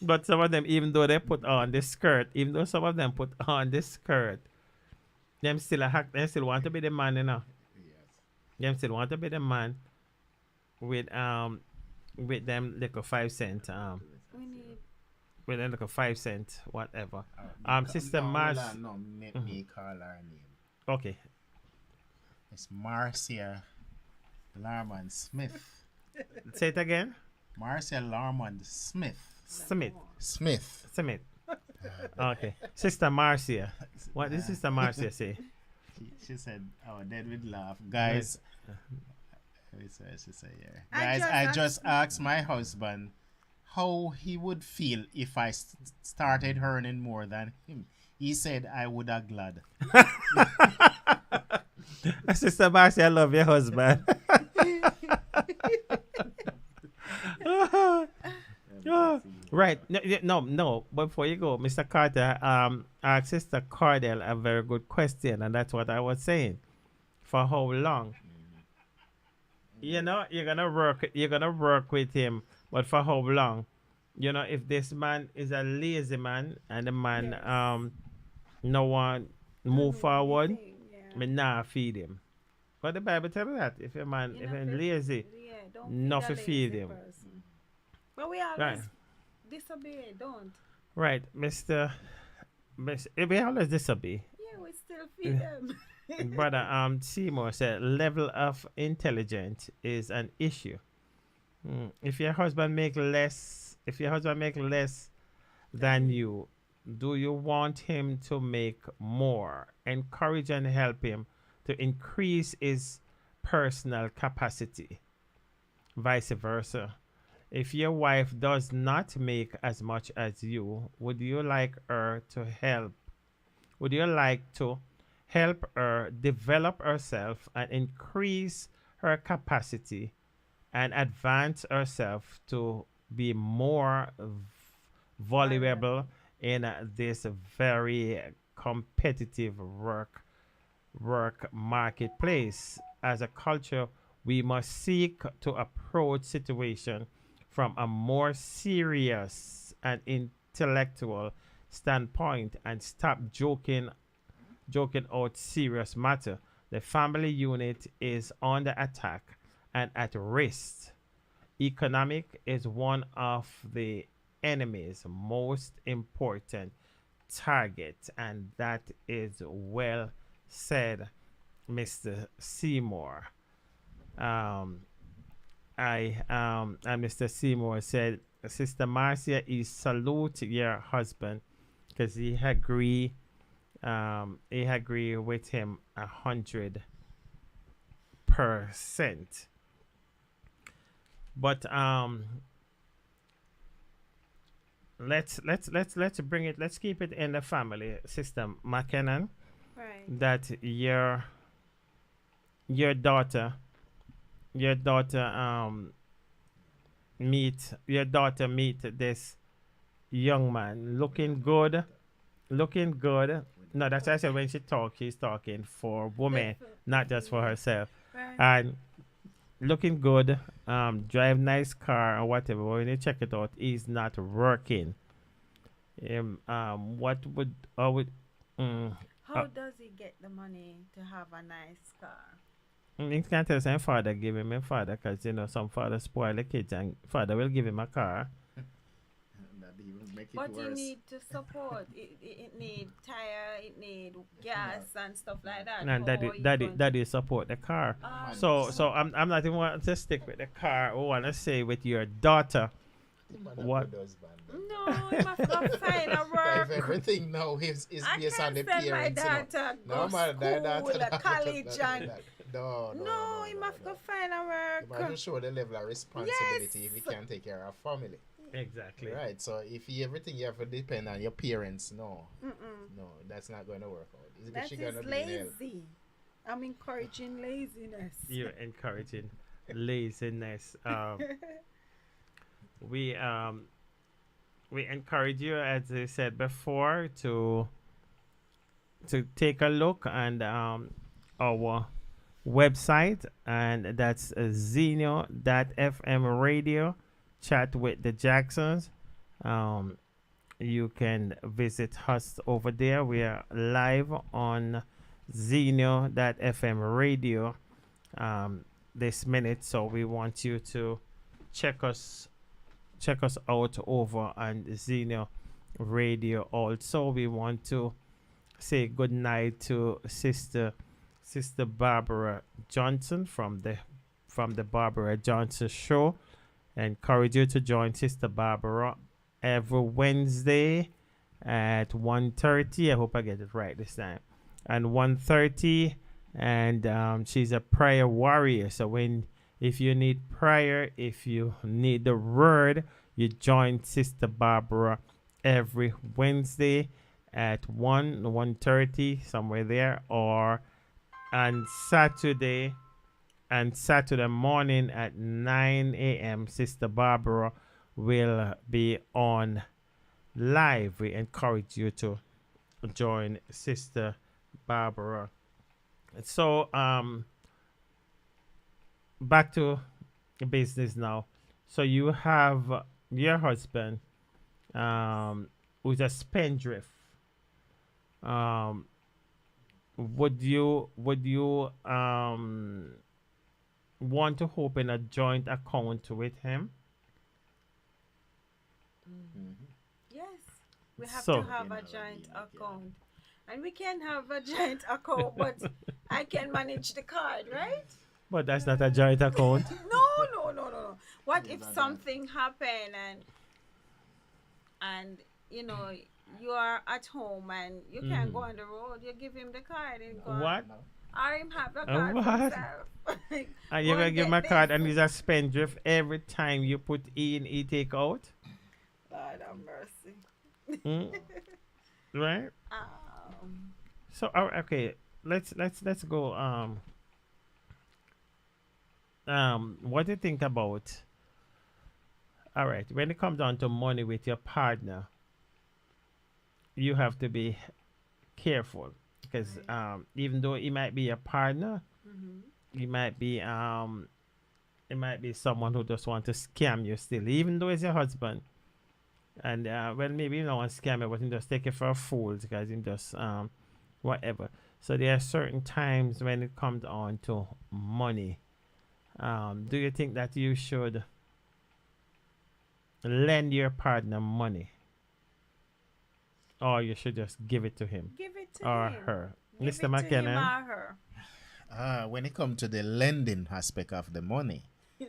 But some of them, even though they put on the skirt, them still want to be the man, Yes. Them still want to be the man with them little 5 cent We need. with them little 5 cent whatever. Sister Mars. No, let me call her name. Okay. It's Marcia Larman Smith. Say it again. Marcia Larman Smith. Smith. Okay. Sister Marcia. What did Sister Marcia say? She said, "Oh, dead with laugh, guys." She said, "Yeah, guys, I just asked my husband how he would feel if I started earning more than him. He said I would have glad." Sister Marcia, I love your husband. Right. No. Before you go, Mr. Carter, asked Sister Cardell a very good question, and that's what I was saying. For how long? You're gonna work with him, but for how long? If this man is a lazy man and the man no one move forward, me nah feed him. But the Bible tells that if a man lazy, not feed him. But we always disobey, don't. Right, Mr. We always disobey. Yeah, we still feed them. Brother Seymour said level of intelligence is an issue. If your husband make less than you, do you want him to make more? Encourage and help him to increase his personal capacity. Vice versa. If your wife does not make as much as you, would you like to help her develop herself and increase her capacity and advance herself to be more valuable in this very competitive work marketplace? As a culture, we must seek to approach situation from a more serious and intellectual standpoint and stop joking out serious matter. The family unit is under attack and at risk. Economic is one of the enemy's most important targets, and that is well said, Mr. Seymour. And Mr. Seymour said, Sister Marcia, he salute your husband because he agree with him 100%. But let's bring it. Let's keep it in the family system, McKinnon. Right. That your daughter meet this young man looking good. No, that's why I said when she talks, she's talking for women, not just for herself. Right. And looking good, drive nice car or whatever. But when you check it out, he's not working. What would Mm. How does he get the money to have a nice car? You can't tell some father give him a father because some father spoil the kids and father will give him a car. That even make it But you worse. need to support. It need tire, it need gas and stuff like that. And daddy support the car. So I'm not even wanting to stick with the car. I want to say with your daughter. What? No, you must go find a If work. everything now is I based on the can't send my parents. daughter go school, college, and no, you must go find a But work. just show the level of responsibility if you can take care of family. Exactly. Right. So if everything you have to depend on your parents, no, that's not going to work out. It's That she is gonna be in hell. lazy. I'm encouraging laziness. You're encouraging laziness. We encourage you, as I said before, to take a look and our website, and that's Zenio.fm radio. Chat with the Jacksons. You can visit us over there. We are live on Zenio.fm radio this minute, so we want you to check us out over on Zenio radio. Also, we want to say good night to Sister Barbara Johnson from the Barbara Johnson Show. I encourage you to join Sister Barbara every Wednesday at 1:30. I hope I get it right this time. And 1:30, and she's a prayer warrior. So if you need prayer, if you need the word, you join Sister Barbara every Wednesday at 1:30, somewhere there, or on Saturday morning at 9 a.m. Sister Barbara will be on live. We encourage you to join Sister Barbara. So back to business now. So you have your husband who's a spendthrift. Would you want to open a joint account with him? Yes, we have So- to have a joint account. And we can have a joint account, but I can manage the card, right? But that's not a joint account. No. What if something happened and you are at home and you can't go on the road? You give him the card and go. What? Or him have the card What? himself. And you're Go gonna and give him get a card this. and he's a spendthrift every time you put in, he take out? Lord have mercy. Mm. Right? So okay, let's go. What do you think about? All right, when it comes down to money with your partner, you have to be careful because even though he might be your partner, he might be it might be someone who just want to scam you still, even though it's your husband. And well, maybe you don't want to scam you, but he just take it for a fool because he just whatever. So there are certain times when it comes on to money. Do you think that you should lend your partner money, or you should just give it to him Give it to or him. her? Give Mr. it to him McKinnon? or her. When it comes to the lending aspect of the money, gee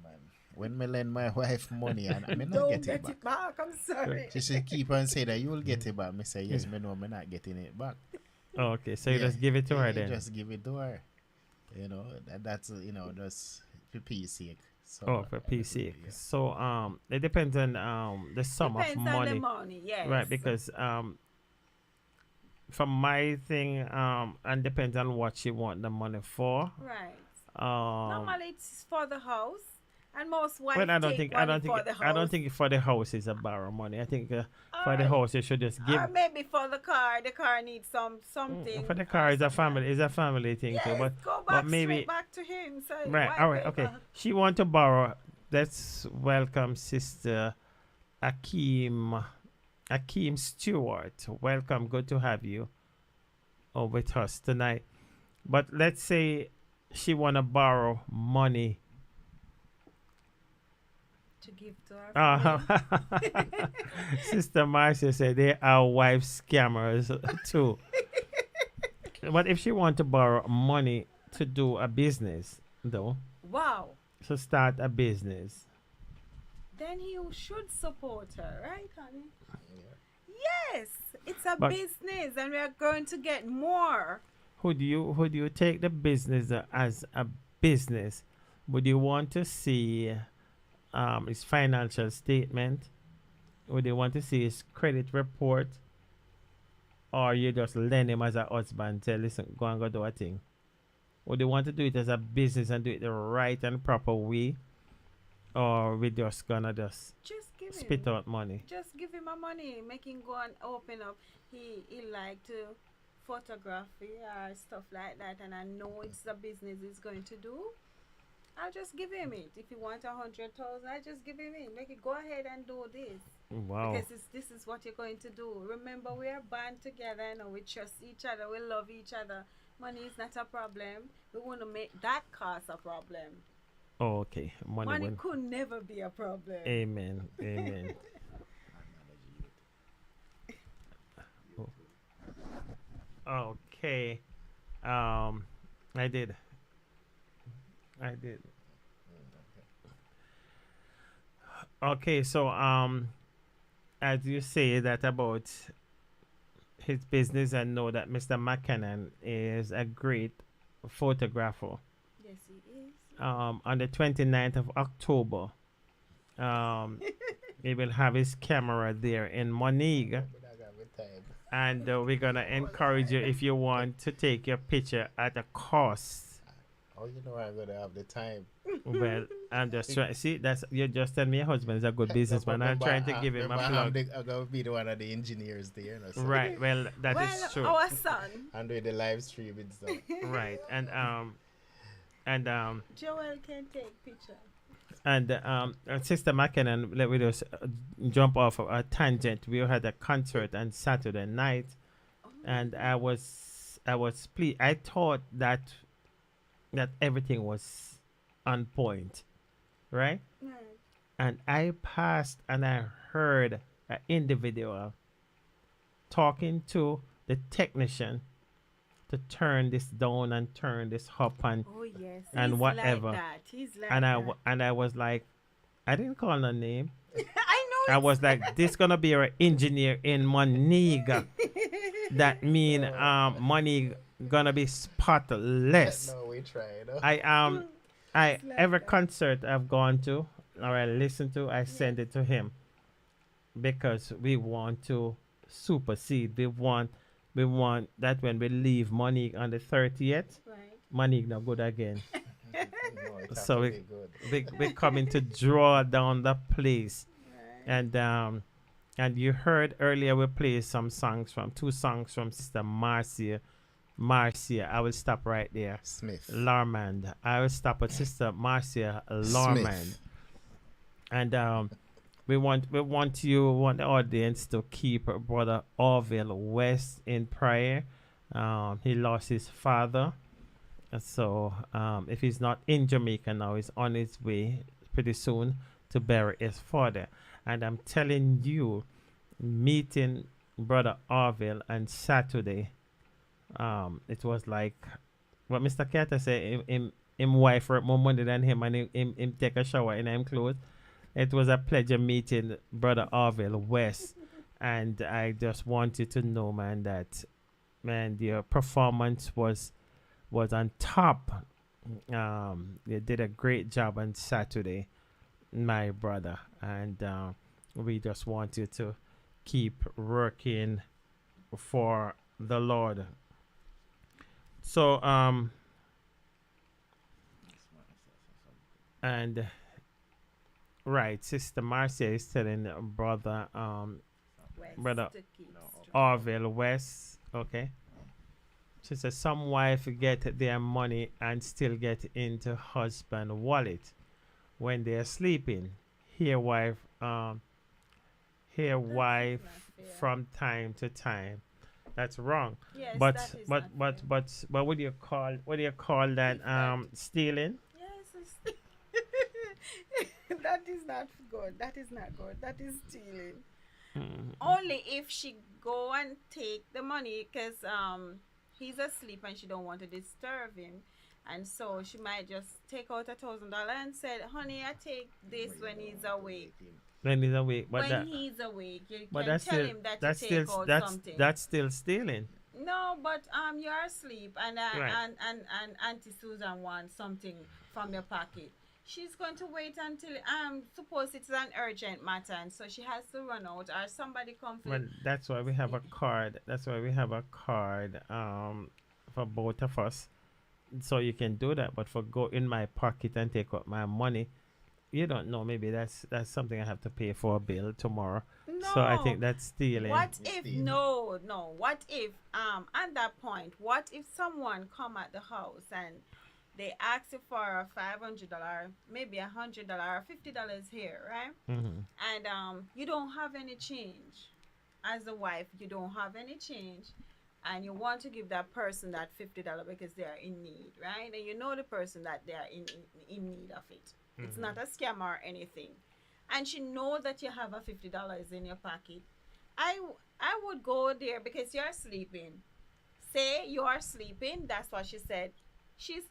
man, when me lend my wife money and I may not Don't get get it back. it back. I'm sorry. She should keep on saying that you will get it back. Me say yes, me know me not getting it back. Oh, okay, so you Yeah, just give it to her you then. just give it to her. That's just for peace sake. So, Oh, for PC. So it depends on the sum Depends of on money. the money, yes. Right, because from my thing and depends on what you want the money for. Right. Um Normally it's for the house, and most wives well, I don't take think money for the house. I don't think for the house is a borrow money. I think for the Alright. house you should just give. Or maybe for the car. The car needs something. For the car is a family thing Yes, too. But go but back maybe straight back to him. So right. why All right. pay Okay. back? She want to borrow. Let's welcome Sister Akeem Akeem Stewart. Welcome. Good to have you with us tonight. But let's say she wanna borrow money. To give to her friend. Sister Marcia said they are wife scammers too. But if she want to borrow money to do a business, though, Wow. to start a business, Then you should support her, right, honey? Yes, it's a But- business, and we are going to get more. would you take the business as a business? Would you want to see his financial statement? Would you want to see his credit report? Or you just lend him as a husband, say, listen, go and go do a thing? Would you want to do it as a business and do it the right and proper way? Or we just gonna just Just give spit him. out money? Just give him my money. Make him go and open up. He like to photography or stuff like that, and I know it's a business he's going to do. I'll just give him it. If he wants 100,000, I just give him it. Make it go ahead and do this. Wow. Because this is what you're going to do. Remember, we are band together. You know, we trust each other. We love each other. Money is not a problem. We want to make that cause a problem. Oh, okay. Money will- could never be a problem. Amen. Amen. Okay. I did. Okay, so as you say that about his business, I know that Mr. McKinnon is a great photographer. Yes, he is. On the 29th of October, he will have his camera there in Monique. And we're going to encourage you, if you want to take your picture at a cost. Oh, you know I'm gonna have the time. Well, I'm just trying. See, that's you just tell me your husband is a good businessman. I'm trying to give him a plug. I'm gonna be the one of the engineers there. You know, so. Right. Well, that is Well, true. our son, And with the live stream and stuff. Right. And Joel can take picture. Sister McKinnon, let me just jump off of a tangent. We had a concert on Saturday night, and I was pleased. I thought that everything was on point, right? Right. And I passed and I heard an individual talking to the technician to turn this down and turn this up and Oh yes. And He's whatever. Like that. He's like and that. I was like, I didn't call no name. I know. I was like, this gonna be our engineer in Moniga. That mean money gonna be spotless. No, we try. No? I every concert I've gone to or I listened to, I send it to him because we want to supersede. We want that when we leave Monique on the 30th, Right. Monique not good again. No, it has So to we- be good. We're coming to draw down the place. Right. And you heard earlier we played two songs from Sister Marcia. I will stop right there. Smith. Lormand. I will stop at Sister Marcia Lormand. Smith. And we want the audience to keep Brother Orville West in prayer. He lost his father. So if he's not in Jamaica now, he's on his way pretty soon to bury his father. And I'm telling you, meeting Brother Orville on Saturday, it was like what Mr. Carter said, him wife work more money than him, and him take a shower in him clothes. It was a pleasure meeting Brother Orville West. And I just want you to know, man, that your performance was on top. You did a great job on Saturday, my brother. And we just want you to keep working for the Lord. So, and right, Sister Marcia is telling Brother West Brother to keep strong. Orville West, okay. She says some wife get their money and still get into husband wallet when they're sleeping. Here wife from time to time. That's wrong. Yes, but that is but not but fair. but what do you call that stealing? Yes, that is not good. That is not good. That is stealing. Only if she go and take the money because he's asleep and she don't want to disturb him, and so she might just take out $1,000 and said, "Honey, I take this when he's awake." When he's awake, but When he's awake, you but can that's tell still him that that's you still take out that's something. that's still stealing. No, but you're asleep and Right. and Auntie Susan wants something from your pocket. She's going to wait until suppose it's an urgent matter, and so she has to run out, or somebody come for Well, that's why we have a card. That's why we have a card for both of us, so you can do that. But for go in my pocket and take out my money, you don't know. Maybe that's something I have to pay for a bill tomorrow. So I think No. that's stealing. What if no? What if at that point, what if someone come at the house and they ask you for a $500, maybe $100, $50 here, right? Mm-hmm. And you don't have any change. As a wife, you don't have any change, and you want to give that person that $50 because they are in need, right? And you know the person that they are in need of it. It's not a scam or anything. And she know that you have a $50 in your pocket. I would go there because you're sleeping. Say you are sleeping. That's what she said.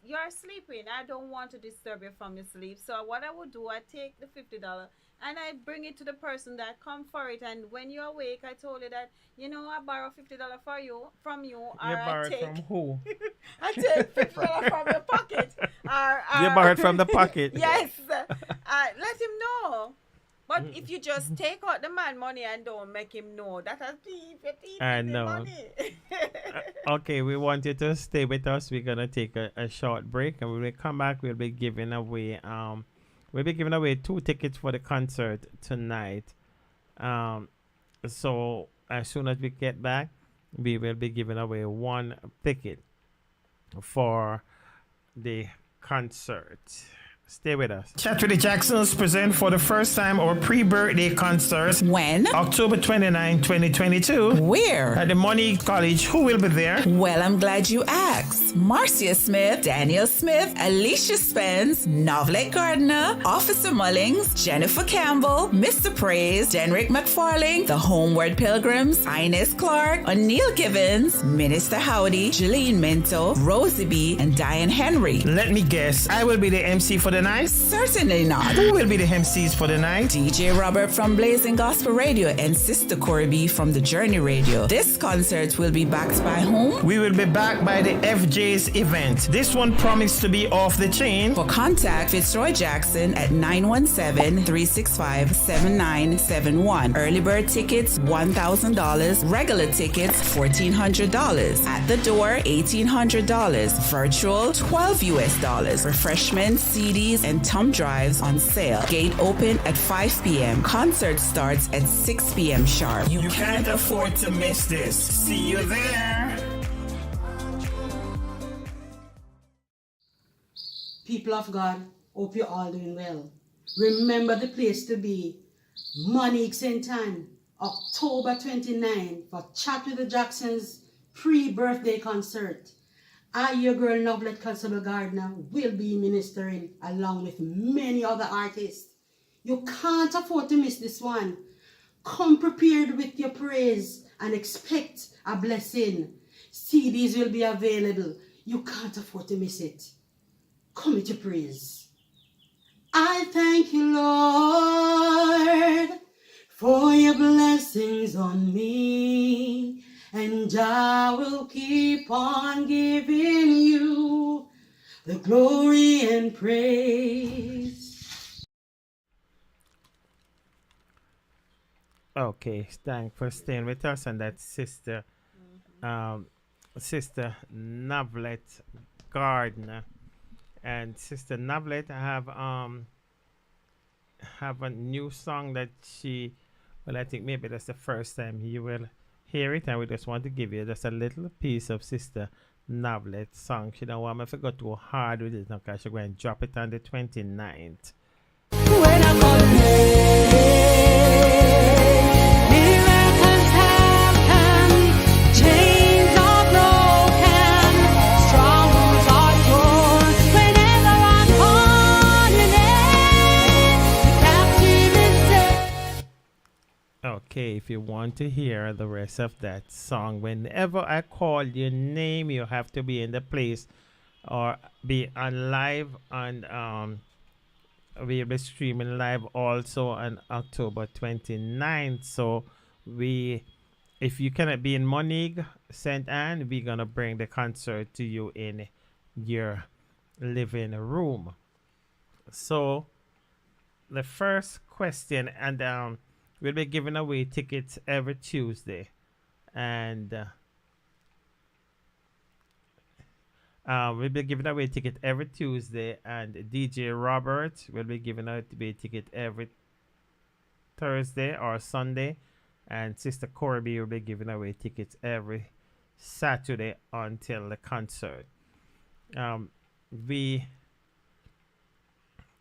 You're sleeping. I don't want to disturb you from your sleep. So what I would do, I take the $50 and I bring it to the person that come for it. And when you're awake, I told you that, I borrow $50 from you. Or You borrowed from who? I take $50 from your pocket. You borrowed from the pocket. Yes. Let him know. But if you just take out the man money and don't make him know that a thief, I the know. money. Okay, we want you to stay with us. We're gonna take a short break, and when we come back, we'll be giving away 2 tickets for the concert tonight. So as soon as we get back, we will be giving away 1 ticket for the concert. Stay with us. Chat with the Jacksons present for the first time our pre-birthday concert. When? October 29, 2022. Where? At the Monique College. Who will be there? Well, I'm glad you asked. Marcia Smith, Daniel Smith, Alicia Spence, Novlet Gardner, Officer Mullings, Jennifer Campbell, Mr. Praise, Denrick McFarling, the Homeward Pilgrims, Ines Clark, O'Neill Givens, Minister Howdy, Jeline Minto, Rosie B, and Diane Henry. Let me guess. I will be the MC for the night? Certainly not. Who will be the MCs for the night? DJ Robert from Blazing Gospel Radio and Sister Corey B from The Journey Radio. This concert will be backed by whom? We will be backed by the FJ's event. This one promised to be off the chain. For contact Fitzroy Jackson at 917-365-7971. Early bird tickets $1,000. Regular tickets $1,400. At the door $1,800. Virtual $12 US. Refreshments, CDs, and thumb drives on sale. Gate open at 5 p.m. Concert starts at 6 p.m. sharp. You can't afford to miss this. See you there. People of God, hope you're all doing well. Remember the place to be. Monique St. Anne, October 29 for Chat with the Jacksons pre-birthday concert. Your girl Novlet Constable Gardner will be ministering along with many other artists. You can't afford to miss this one. Come prepared with your praise and expect a blessing. CDs will be available. You can't afford to miss it. Come with your praise. I thank you, Lord, for your blessings on me. And I will keep on giving you the glory and praise. Okay, thanks for staying with us. And that's Sister Novlet Gardner. And Sister Novlet have a new song that I think maybe that's the first time you will hear it, and we just want to give you just a little piece of Sister Novlet's song. She don't want me to go too hard with it now because she's going to drop it on the 29th. When I call your name, miracles okay, if you want to hear the rest of that song, whenever I call your name, you have to be in the place or be on live on we'll be streaming live also on October 29th. So if you cannot be in Monique, St. Anne, we're gonna bring the concert to you in your living room. So the first question, and we'll be giving away tickets every Tuesday, and we'll be giving away ticket every Tuesday, and DJ Robert will be giving away ticket every Thursday or Sunday, and Sister Corby will be giving away tickets every Saturday until the concert.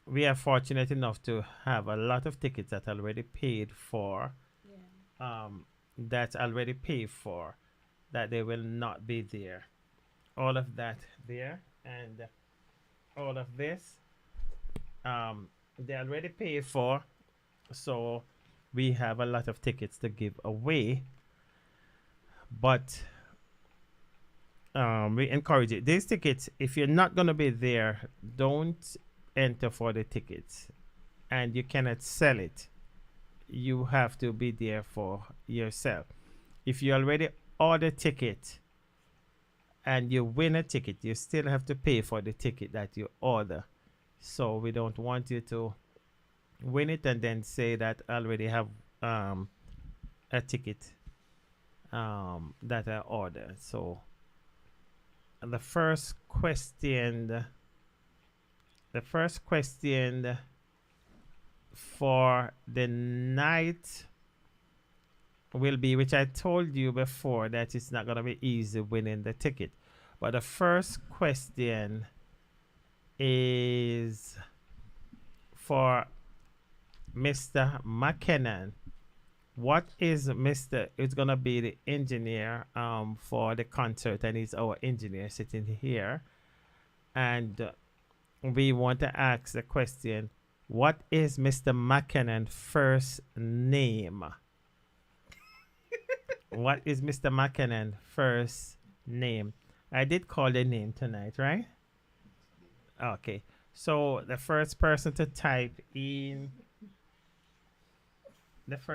We are fortunate enough to have a lot of tickets that already paid for. That's already paid for, that they will not be there. All of that there and all of this, they already paid for. So we have a lot of tickets to give away, but we encourage it. These tickets, if you're not gonna be there, don't enter for the tickets, and you cannot sell it. You have to be there for yourself. If you already order ticket and you win a ticket, you still have to pay for the ticket that you order. So we don't want you to win it and then say that I already have a ticket that I ordered. So the first question for the night will be, which I told you before that it's not gonna be easy winning the ticket, but the first question is for Mr. McKinnon. What is Mr. It's gonna be the engineer for the concert, and he's our engineer sitting here, and we want to ask the question, what is Mr. McKinnon's first name? What is Mr. McKinnon's first name? I did call the name tonight, right? Okay. So the first person to type in Mr.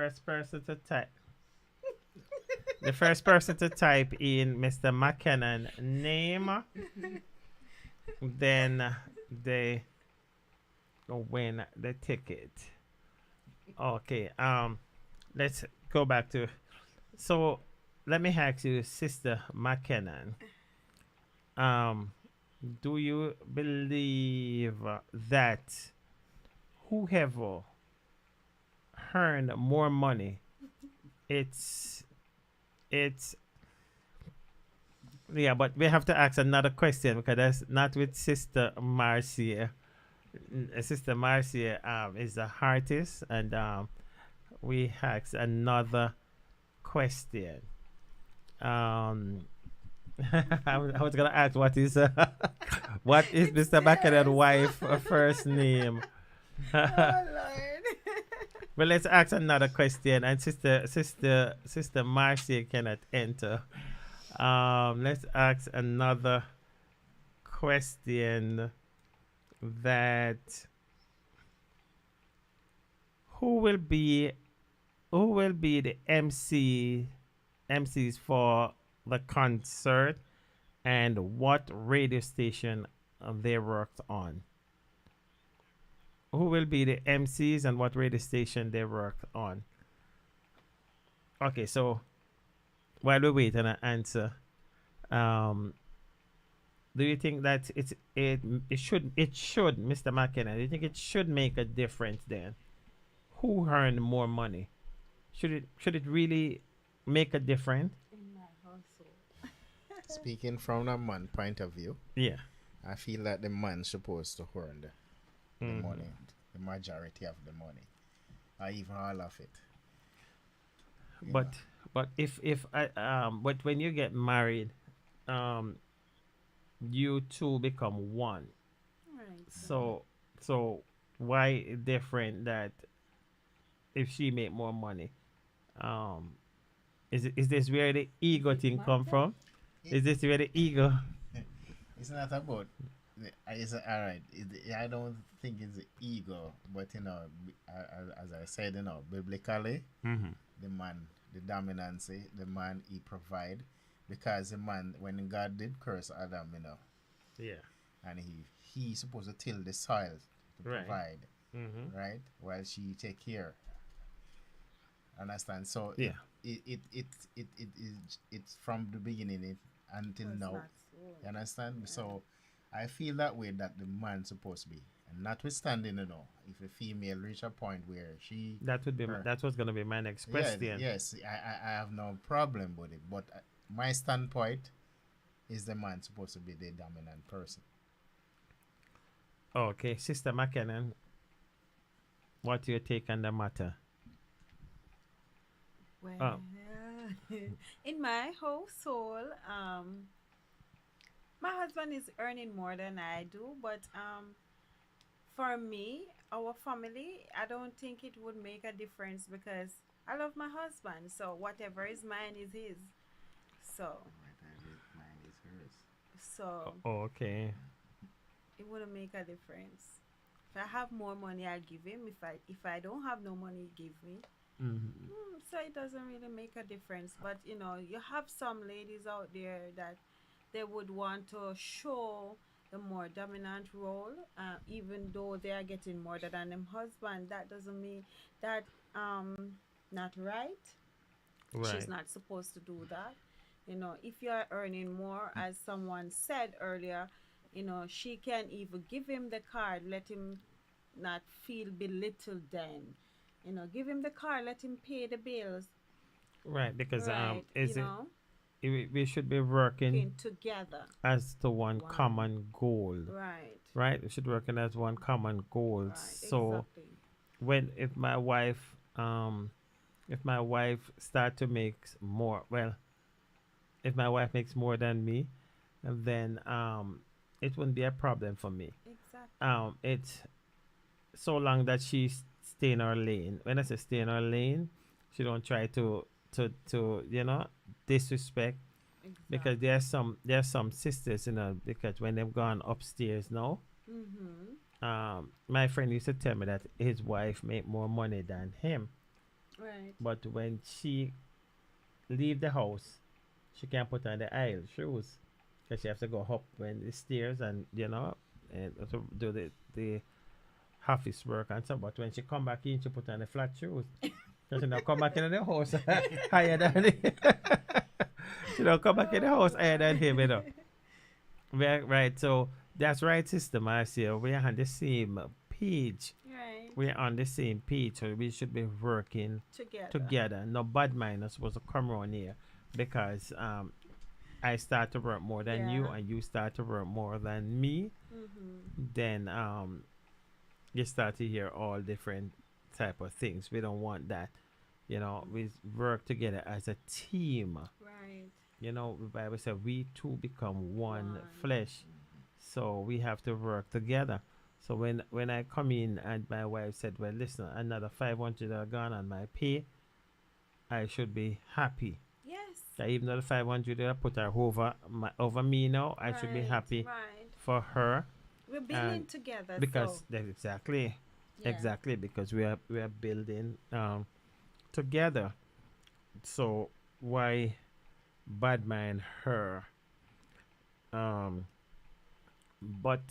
McKinnon name, then they win the ticket. Okay. Let's go back to. So let me ask you, Sister McKinnon. Do you believe that whoever earned more money, it's yeah, but we have to ask another question because that's not with Sister Marcia. Sister Marcia is the artist, and we ask another question. I was gonna ask what is Mr. McKinnon's wife first name. Oh Lord. Well, let's ask another question, and Sister Marcia cannot enter. Let's ask another question. That who will be the MCs for the concert, and what radio station they worked on? Who will be the MCs and what radio station they worked on? Okay, so while we wait and answer, do you think that it should, Mr. McKenna, do you think it should make a difference then? Who earned more money? Should it really make a difference? In my household. Speaking from a man point of view, Yeah. I feel that the man's supposed to earn the money, the majority of the money, or even all of it. But but when you get married, you two become one. Right. So why different that if she make more money, um, is this where the ego thing come from? Is this where the ego? It's not about. It's all right. I don't think it's the ego, but as I said, biblically, the man, the dominancy, the man he provide, because the man when God did curse Adam, Yeah. and he supposed to till the soil to Right. provide, Mm-hmm. right, while she take care. Understand? So Yeah. it's from the beginning until It's now. not so. You understand? So I feel that way that the man supposed to be, and notwithstanding, if a female reach a point where she That would be her- that was gonna be my next question. yes, I have no problem with it, but my standpoint is the man supposed to be the dominant person. Okay, Sister McKinnon, what your take on the matter? Well, in my household, my husband is earning more than I do, but for me, our family, I don't think it would make a difference because I love my husband. So whatever is mine is his. So Mine is hers. so Okay. it wouldn't make a difference. If I have more money, I give him. If I don't have no money, he give me. Mm-hmm. So it doesn't really make a difference. But you have some ladies out there that they would want to show the more dominant role, even though they are getting more than them husband. That doesn't mean that not right. Right. She's not supposed to do that. If you are earning more, as someone said earlier, she can even give him the card, let him not feel belittled then. Give him the card, let him pay the bills. Right, because Right, is it we should be working working together. as to one One. common goal. Right. Right, we should working as one common goal. Right. So Exactly. when if my wife start to make more, well, if my wife makes more than me, then it wouldn't be a problem for me. Exactly. It's so long that she stay in her lane. When I say stay in her lane, she don't try to disrespect, because there's some sisters, because when they've gone upstairs now, my friend used to tell me that his wife make more money than him, Right. but when she leave the house, she can't put on the aisle shoes because she has to go up when the stairs and to do the office work and stuff. But when she come back in, she put on the flat shoes. So she don't come back into the house higher than him. She don't come back in the house higher than him, Right, so that's right, Sister Marcia. We are on the same page. Right. We are on the same page, so we should be working Together. together. No bad mind are supposed to come around here because I start to work more than you Yeah. and you start to work more than me. Then you start to hear all different type of things. We don't want that. We work together as a team. Right. The Bible said we two become one One. flesh. So we have to work together. So when I come in and my wife said, well, listen, another 500 are gone on my pay, I should be happy. Yes. That even though the 500 I put her over me now, I should be Right, happy Right. for her. We're building And together. because so, that's exactly yeah. because we are building together. So why bad mind her? But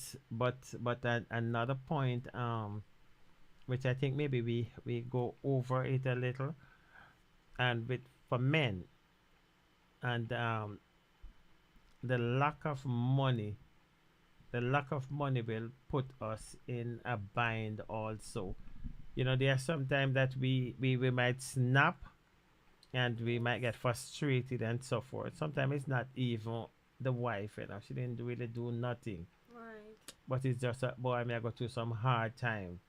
another point which I think maybe we go over it a little, and with for men, and the lack of money will put us in a bind also. There are sometimes that we might snap and we might get frustrated and so forth. Sometimes it's not even the wife, she didn't really do nothing. Right. But it's just a boy, I may go through some hard time.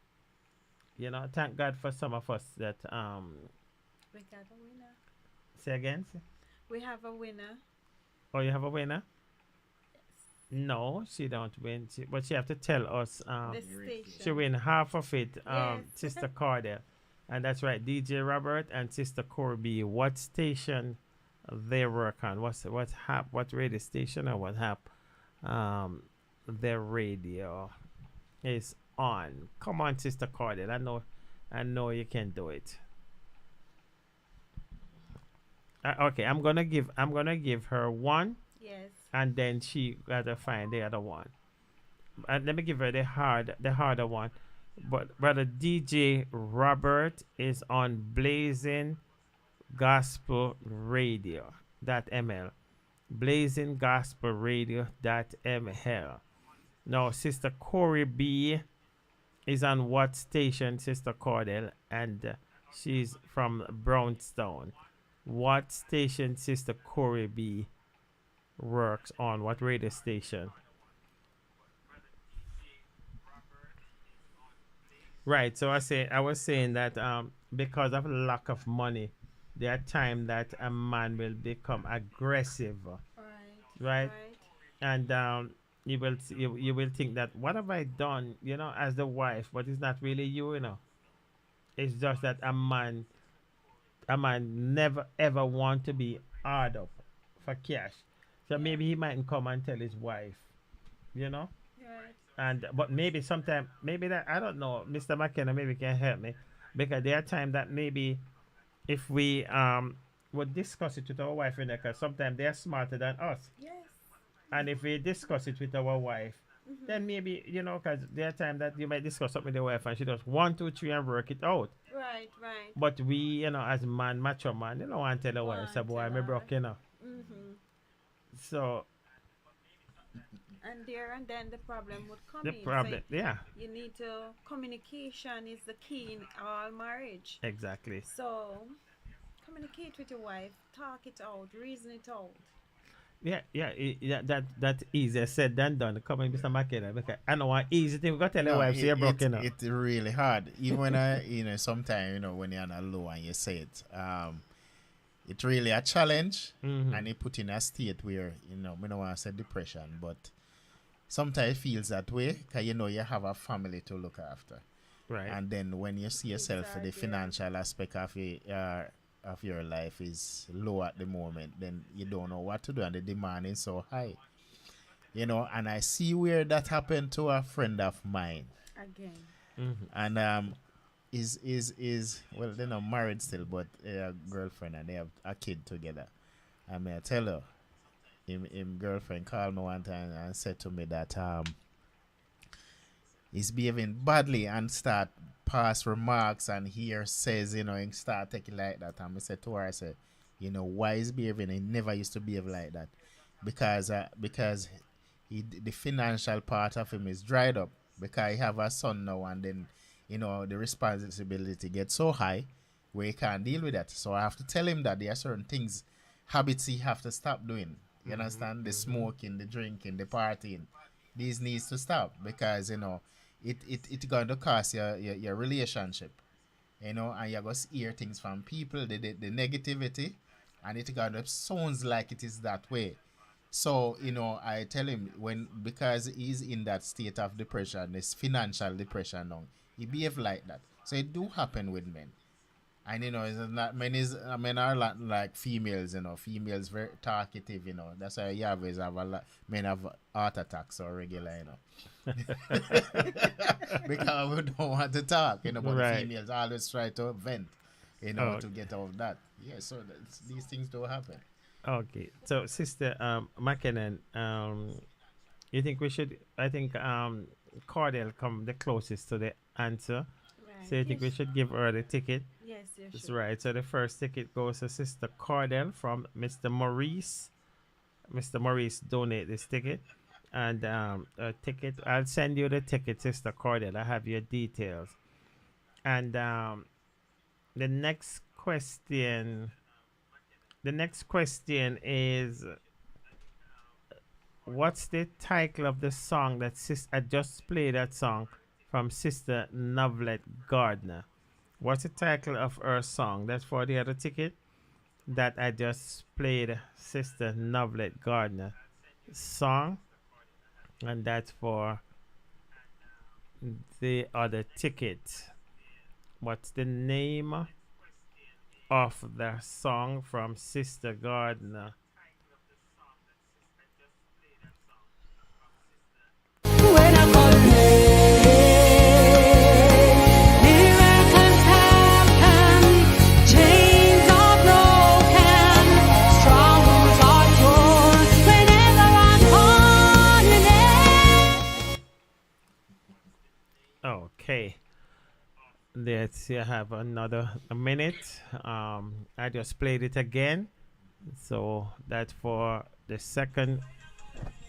Thank God for some of us that We got a winner. say again. We have a winner. Oh, you have a winner? No, she don't win. But she have to tell us. The station. She win half of it. Yes. Sister Cordell. And that's right, DJ Robert and Sister Corby. What station they work on? What radio station or what hap? Their radio is on. Come on, Sister Cordell. I know you can do it. Okay, I'm gonna give her one, Yes. and then she gotta find the other one. And let me give her the harder one. But brother DJ Robert is on Blazing Gospel Radio .ml. Blazing Gospel Radio .ml. Now, Sister Corey B is on what station, Sister Cordell? And she's from Brownstone. What station Sister Corey B works on? What radio station? Right. So I was saying that because of lack of money, there are times that a man will become aggressive, right? And you will think that what have I done, as the wife, but it's not really you. It's just that a man never ever want to be hard up for cash. So maybe he mightn't come and tell his wife, Right. and but maybe sometime, maybe that, I don't know, Mr. McKenna maybe can help me, because there are times that maybe if we would discuss it with our wife, because sometimes they are smarter than us, Yes. and if we discuss it with our wife, then maybe because there are times that you might discuss something with your wife and she does 1, 2, 3 and work it out. Right. But we, as man, macho man, you don't want to tell the wife, so boy, me broke, Mm-hmm. So And then the problem would come the in. problem, So yeah, you need to, communication is the key in all marriage. exactly. So communicate with your wife, talk it out, reason it out. Yeah, that easier said than done. Come on, Mr. McKenna, because I know what easy thing we got to tell your wife, so you're broken up. It's really hard. Even when sometimes, when you're on a low and you say it, it's really a challenge, and it put in a state where, we don't want to say depression, but sometimes it feels that way, because you have a family to look after. Right. And then when you see yourself for the financial aspect of your life is low at the moment, then you don't know what to do, and the demand is so high. And I see where that happened to a friend of mine. Again. And is well, they're not married still, but a girlfriend, and they have a kid together. I mean, I tell her, him girlfriend called me one time and said to me that he's behaving badly and start pass remarks, and here says, and start taking like that. And I said to her, I said, why is behaving? He never used to behave like that, because the financial part of him is dried up, because he have a son now, and then the responsibility gets so high where he can't deal with that. So I have to tell him that there are certain things, habits he have to stop doing. You understand? The smoking, the drinking, the partying. These needs to stop, because it going to cost your relationship. And you're going to hear things from people, the negativity, and it going to sounds like it is that way. So, I tell him, because he's in that state of depression, this financial depression now, he behave like that. So it do happen with men. And it's not men are like females, females very talkative, that's why you always have men have heart attacks or regular, because we don't want to talk, but Right. females always try to vent, to get out of that. Yeah, so these things do happen. Okay, so Sister McKinnon, you think we should? I think Cordell come the closest to the answer. Right. So you think we should give her the ticket? Yes, you That's should. right. So the first ticket goes to Sister Cordell from Mr. Maurice. Mr. Maurice donate this ticket, and a ticket. I'll send you the ticket, Sister Cordell. I have your details. And the next question. The next question is, what's the title of the song that I just played that song from Sister Novlet Gardner? What's the title of her song? That's for the other ticket that I just played, Sister Novlet Gardner song, and that's for the other ticket. What's the name of the song from Sister Gardner? When I call your name, miracles happen, chains are broken, strongholds are torn. Whenever I call your name. Okay. Let's see, I have another minute. I just played it again. So that's for the second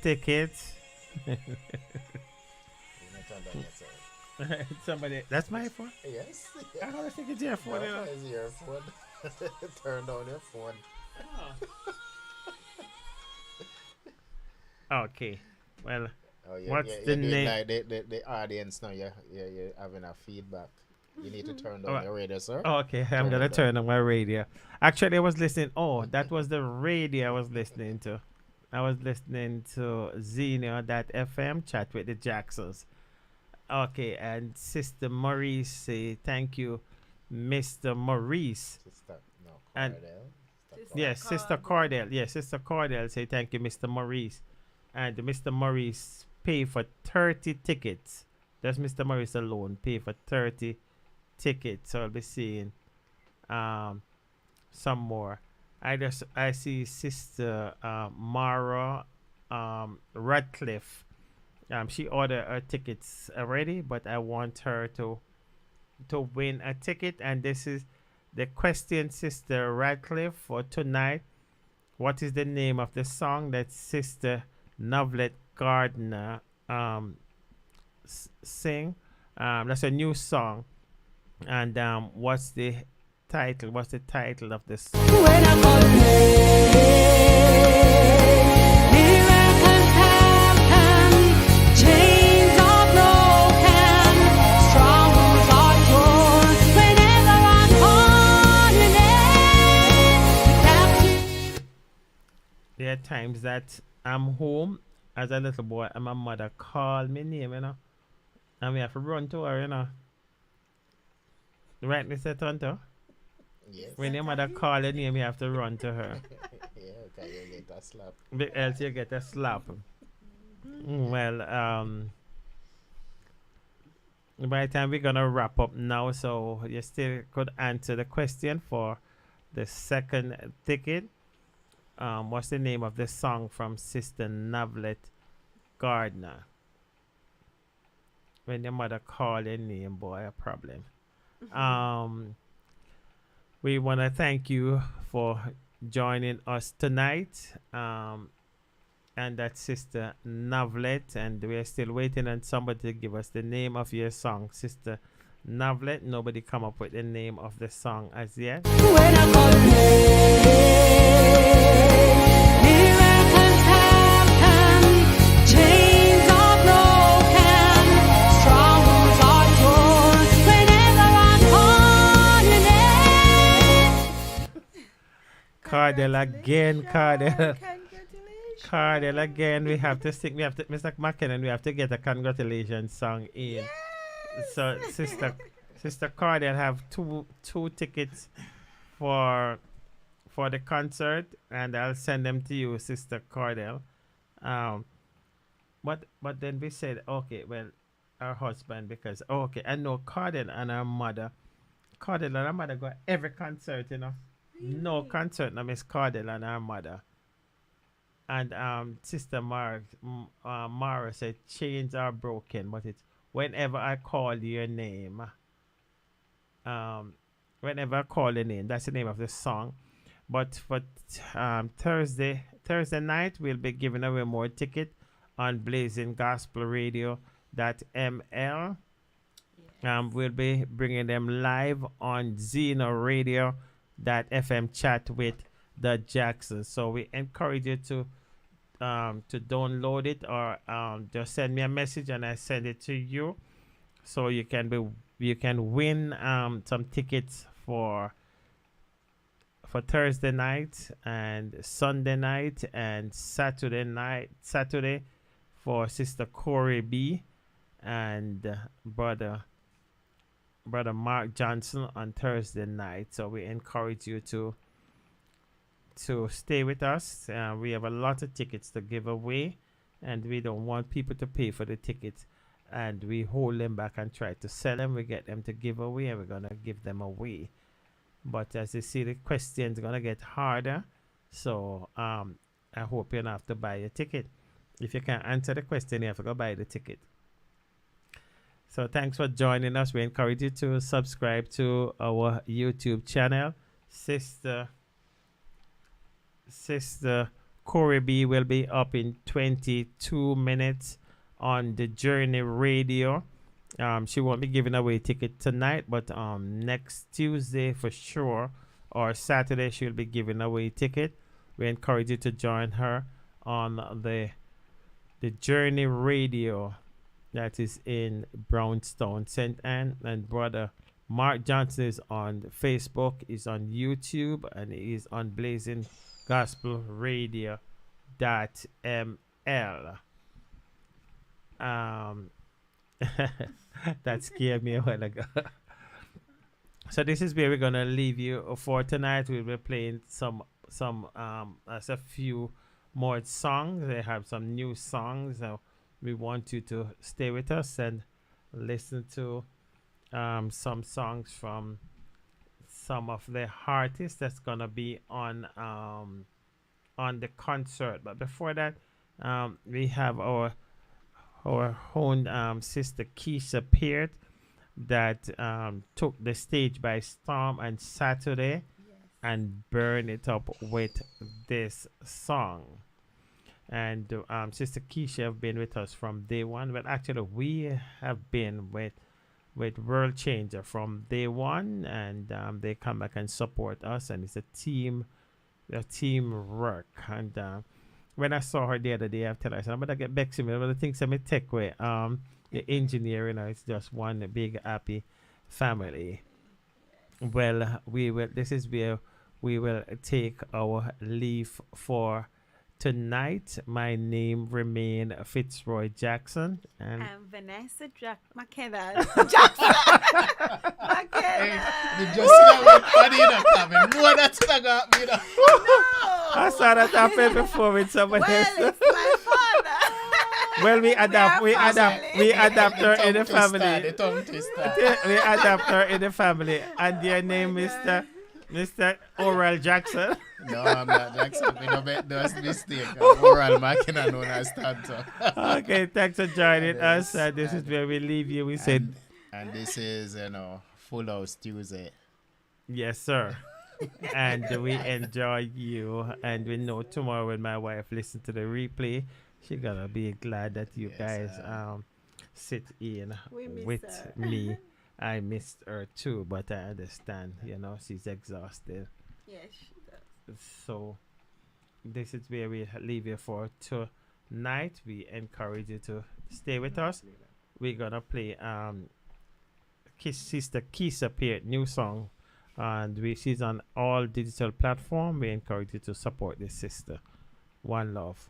ticket. Somebody, that's my phone? Yes. I don't think it's your phone. No, it's your phone. Turn down your phone. Okay. Well, Oh, yeah, what's yeah, the you're doing name? like the audience now. You're having a feedback. You need to turn down your radio, sir. Okay, I'm Turn gonna it turn on my radio. Actually, I was listening. Oh, that was the radio I was listening to. I was listening to Xenia.fm, Chat with the Jacksons. Okay, and Sister Maurice say thank you, Mr. Maurice. Sister, no, And Cordell. yes, Sister Cordell. Yes, Sister Cordell say thank you, Mr. Maurice. And Mr. Maurice pay for 30 tickets. That's Mr. Maurice alone pay for 30 tickets. So I'll be seeing some more. I see Sister Mara Radcliffe. She ordered her tickets already, but I want her to win a ticket. And this is the question, Sister Radcliffe, for tonight. What is the name of the song that Sister Novlet Gardner sing? That's a new song. And what's the title? What's the title of the song? When I call your name, miracles happen, chains are broken, strongholds are torn. Whenever I call your name, the captive. There are times that I'm home as a little boy and my mother call me name, you know. And we have to run to her, you know. Right, Mr. Tonto? Yes. When your mother call your name, you have to run to her. Yeah, okay, you get a slap. Else you get a slap. Well, by the time we're gonna wrap up now, so you still could answer the question for the second ticket. What's the name of the song from Sister Novlet Gardner? When your mother call your name, boy, a problem. We want to thank you for joining us tonight. And that's Sister Novlet, and we are still waiting on somebody to give us the name of your song, Sister Novlet. Nobody come up with the name of the song as yet. When I call your name, miracles happen, chains are broken, strongholds are torn. Whenever I call your name. Cardell again, Cardell. Cardell again. We have to sing. We have to, Mr. McKinnon. We have to get a congratulations song in. So, Sister Cardell have two tickets for the concert, and I'll send them to you, Sister Cardell. But then we said, okay, well, our husband, because okay, I know Cardell and her mother. Cardell and her mother go every concert, you know. No concert, no Miss Cardell and her mother. And Sister Mara said chains are broken, but it's whenever I call your name. Whenever I call your name, that's the name of the song. But for Thursday night, we'll be giving away more ticket on Blazing Gospel Radio.ml. We'll be bringing them live on Zeno Radio.fm chat with the Jacksons. So we encourage you to download it, or just send me a message and I send it to you, so you can win some tickets for Thursday night and Sunday night and Saturday for Sister Corey B and brother Brother Mark Johnson on Thursday night. So we encourage you to stay with us. We have a lot of tickets to give away, and we don't want people to pay for the tickets, and we hold them back and try to sell them. We get them to give away, and we're gonna give them away. But as you see, the questions gonna get harder. So I hope you don't have to buy a ticket. If you can't answer the question, you have to go buy the ticket. So thanks for joining us. We encourage you to subscribe to our YouTube channel. Sister Corey B will be up in 22 minutes on the Journey Radio. She won't be giving away a ticket tonight, but next Tuesday for sure, or Saturday she'll be giving away a ticket. We encourage you to join her on the Journey Radio that is in Brownstown, St. Anne. And Brother Mark Johnson is on Facebook, is on YouTube, and is on Blazing Gospel Radio.ml. That scared me a while ago. So this is where we're gonna leave you for tonight. We'll be playing some as a few more songs. They have some new songs. So we want you to stay with us and listen to some songs from some of the artists that's gonna be on the concert. But before that, we have our own Sister Keisha Peart that took the stage by storm on Saturday and burned it up with this song. And Sister Keisha have been with us from day one. Well, actually, we have been with World Changer from day one, and they come back and support us, and it's a team work. And when I saw her the other day, I said, I'm gonna get back to me. But the things I may take away, the engineering, it's just one big happy family. Well, this is where we will take our leave for tonight. My name remain Fitzroy Jackson, and I'm Vanessa McKenna Jackson. Hey, you just see that one funny enough, coming. No, that's not got me. No. I saw that happen before with somebody else. Well, it's my father. Well, we adapt her in the family. We adapt her in the family, and their name Mr. Oral Jackson. No, I'm not Jackson. We don't make those mistakes. Oral McKenna known as Stanton. Okay, thanks for joining us. This is where we leave you. We said, and this is Full House Tuesday. Yes, sir. And we enjoy you, and we know tomorrow when my wife listens to the replay, she's gonna be glad that you guys sit in with me. I missed her too, but I understand, she's exhausted. Yes, she does. So this is where we leave you for tonight. We encourage you to stay with us. We're gonna play Sister Keisha Peart new song, and she's on all digital platforms. We encourage you to support this sister. One love.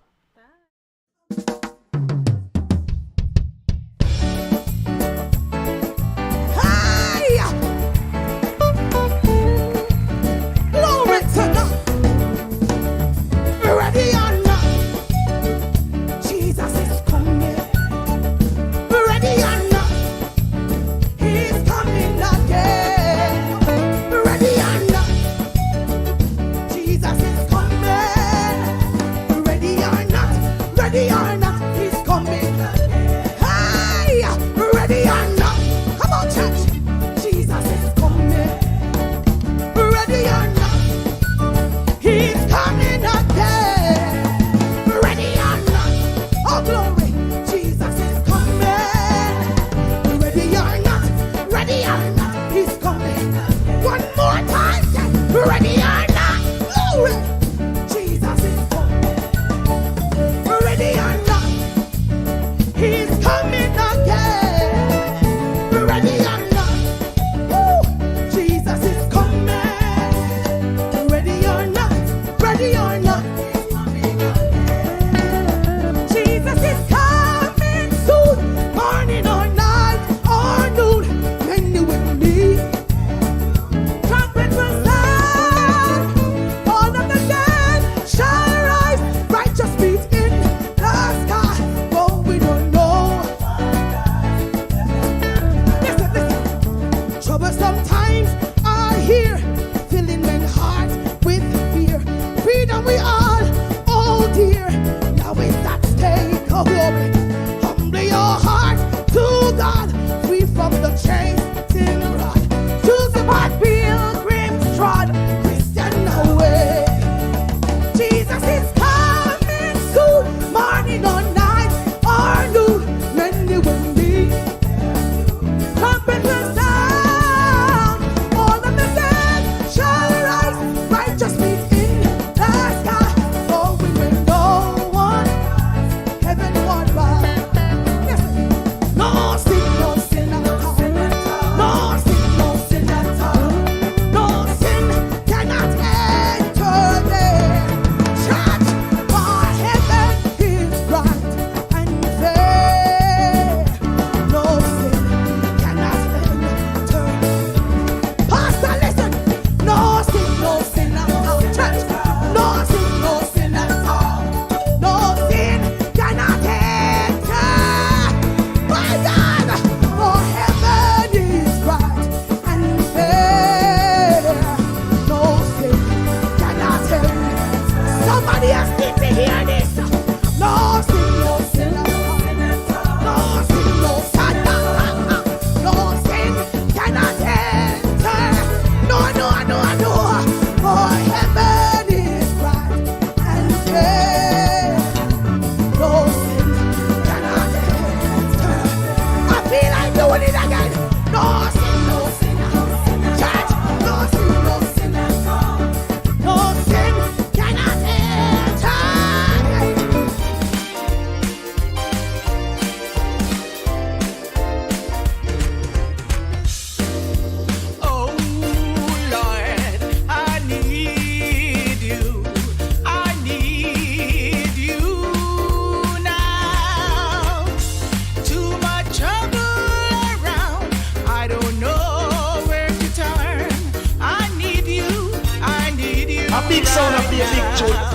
Ready or Straight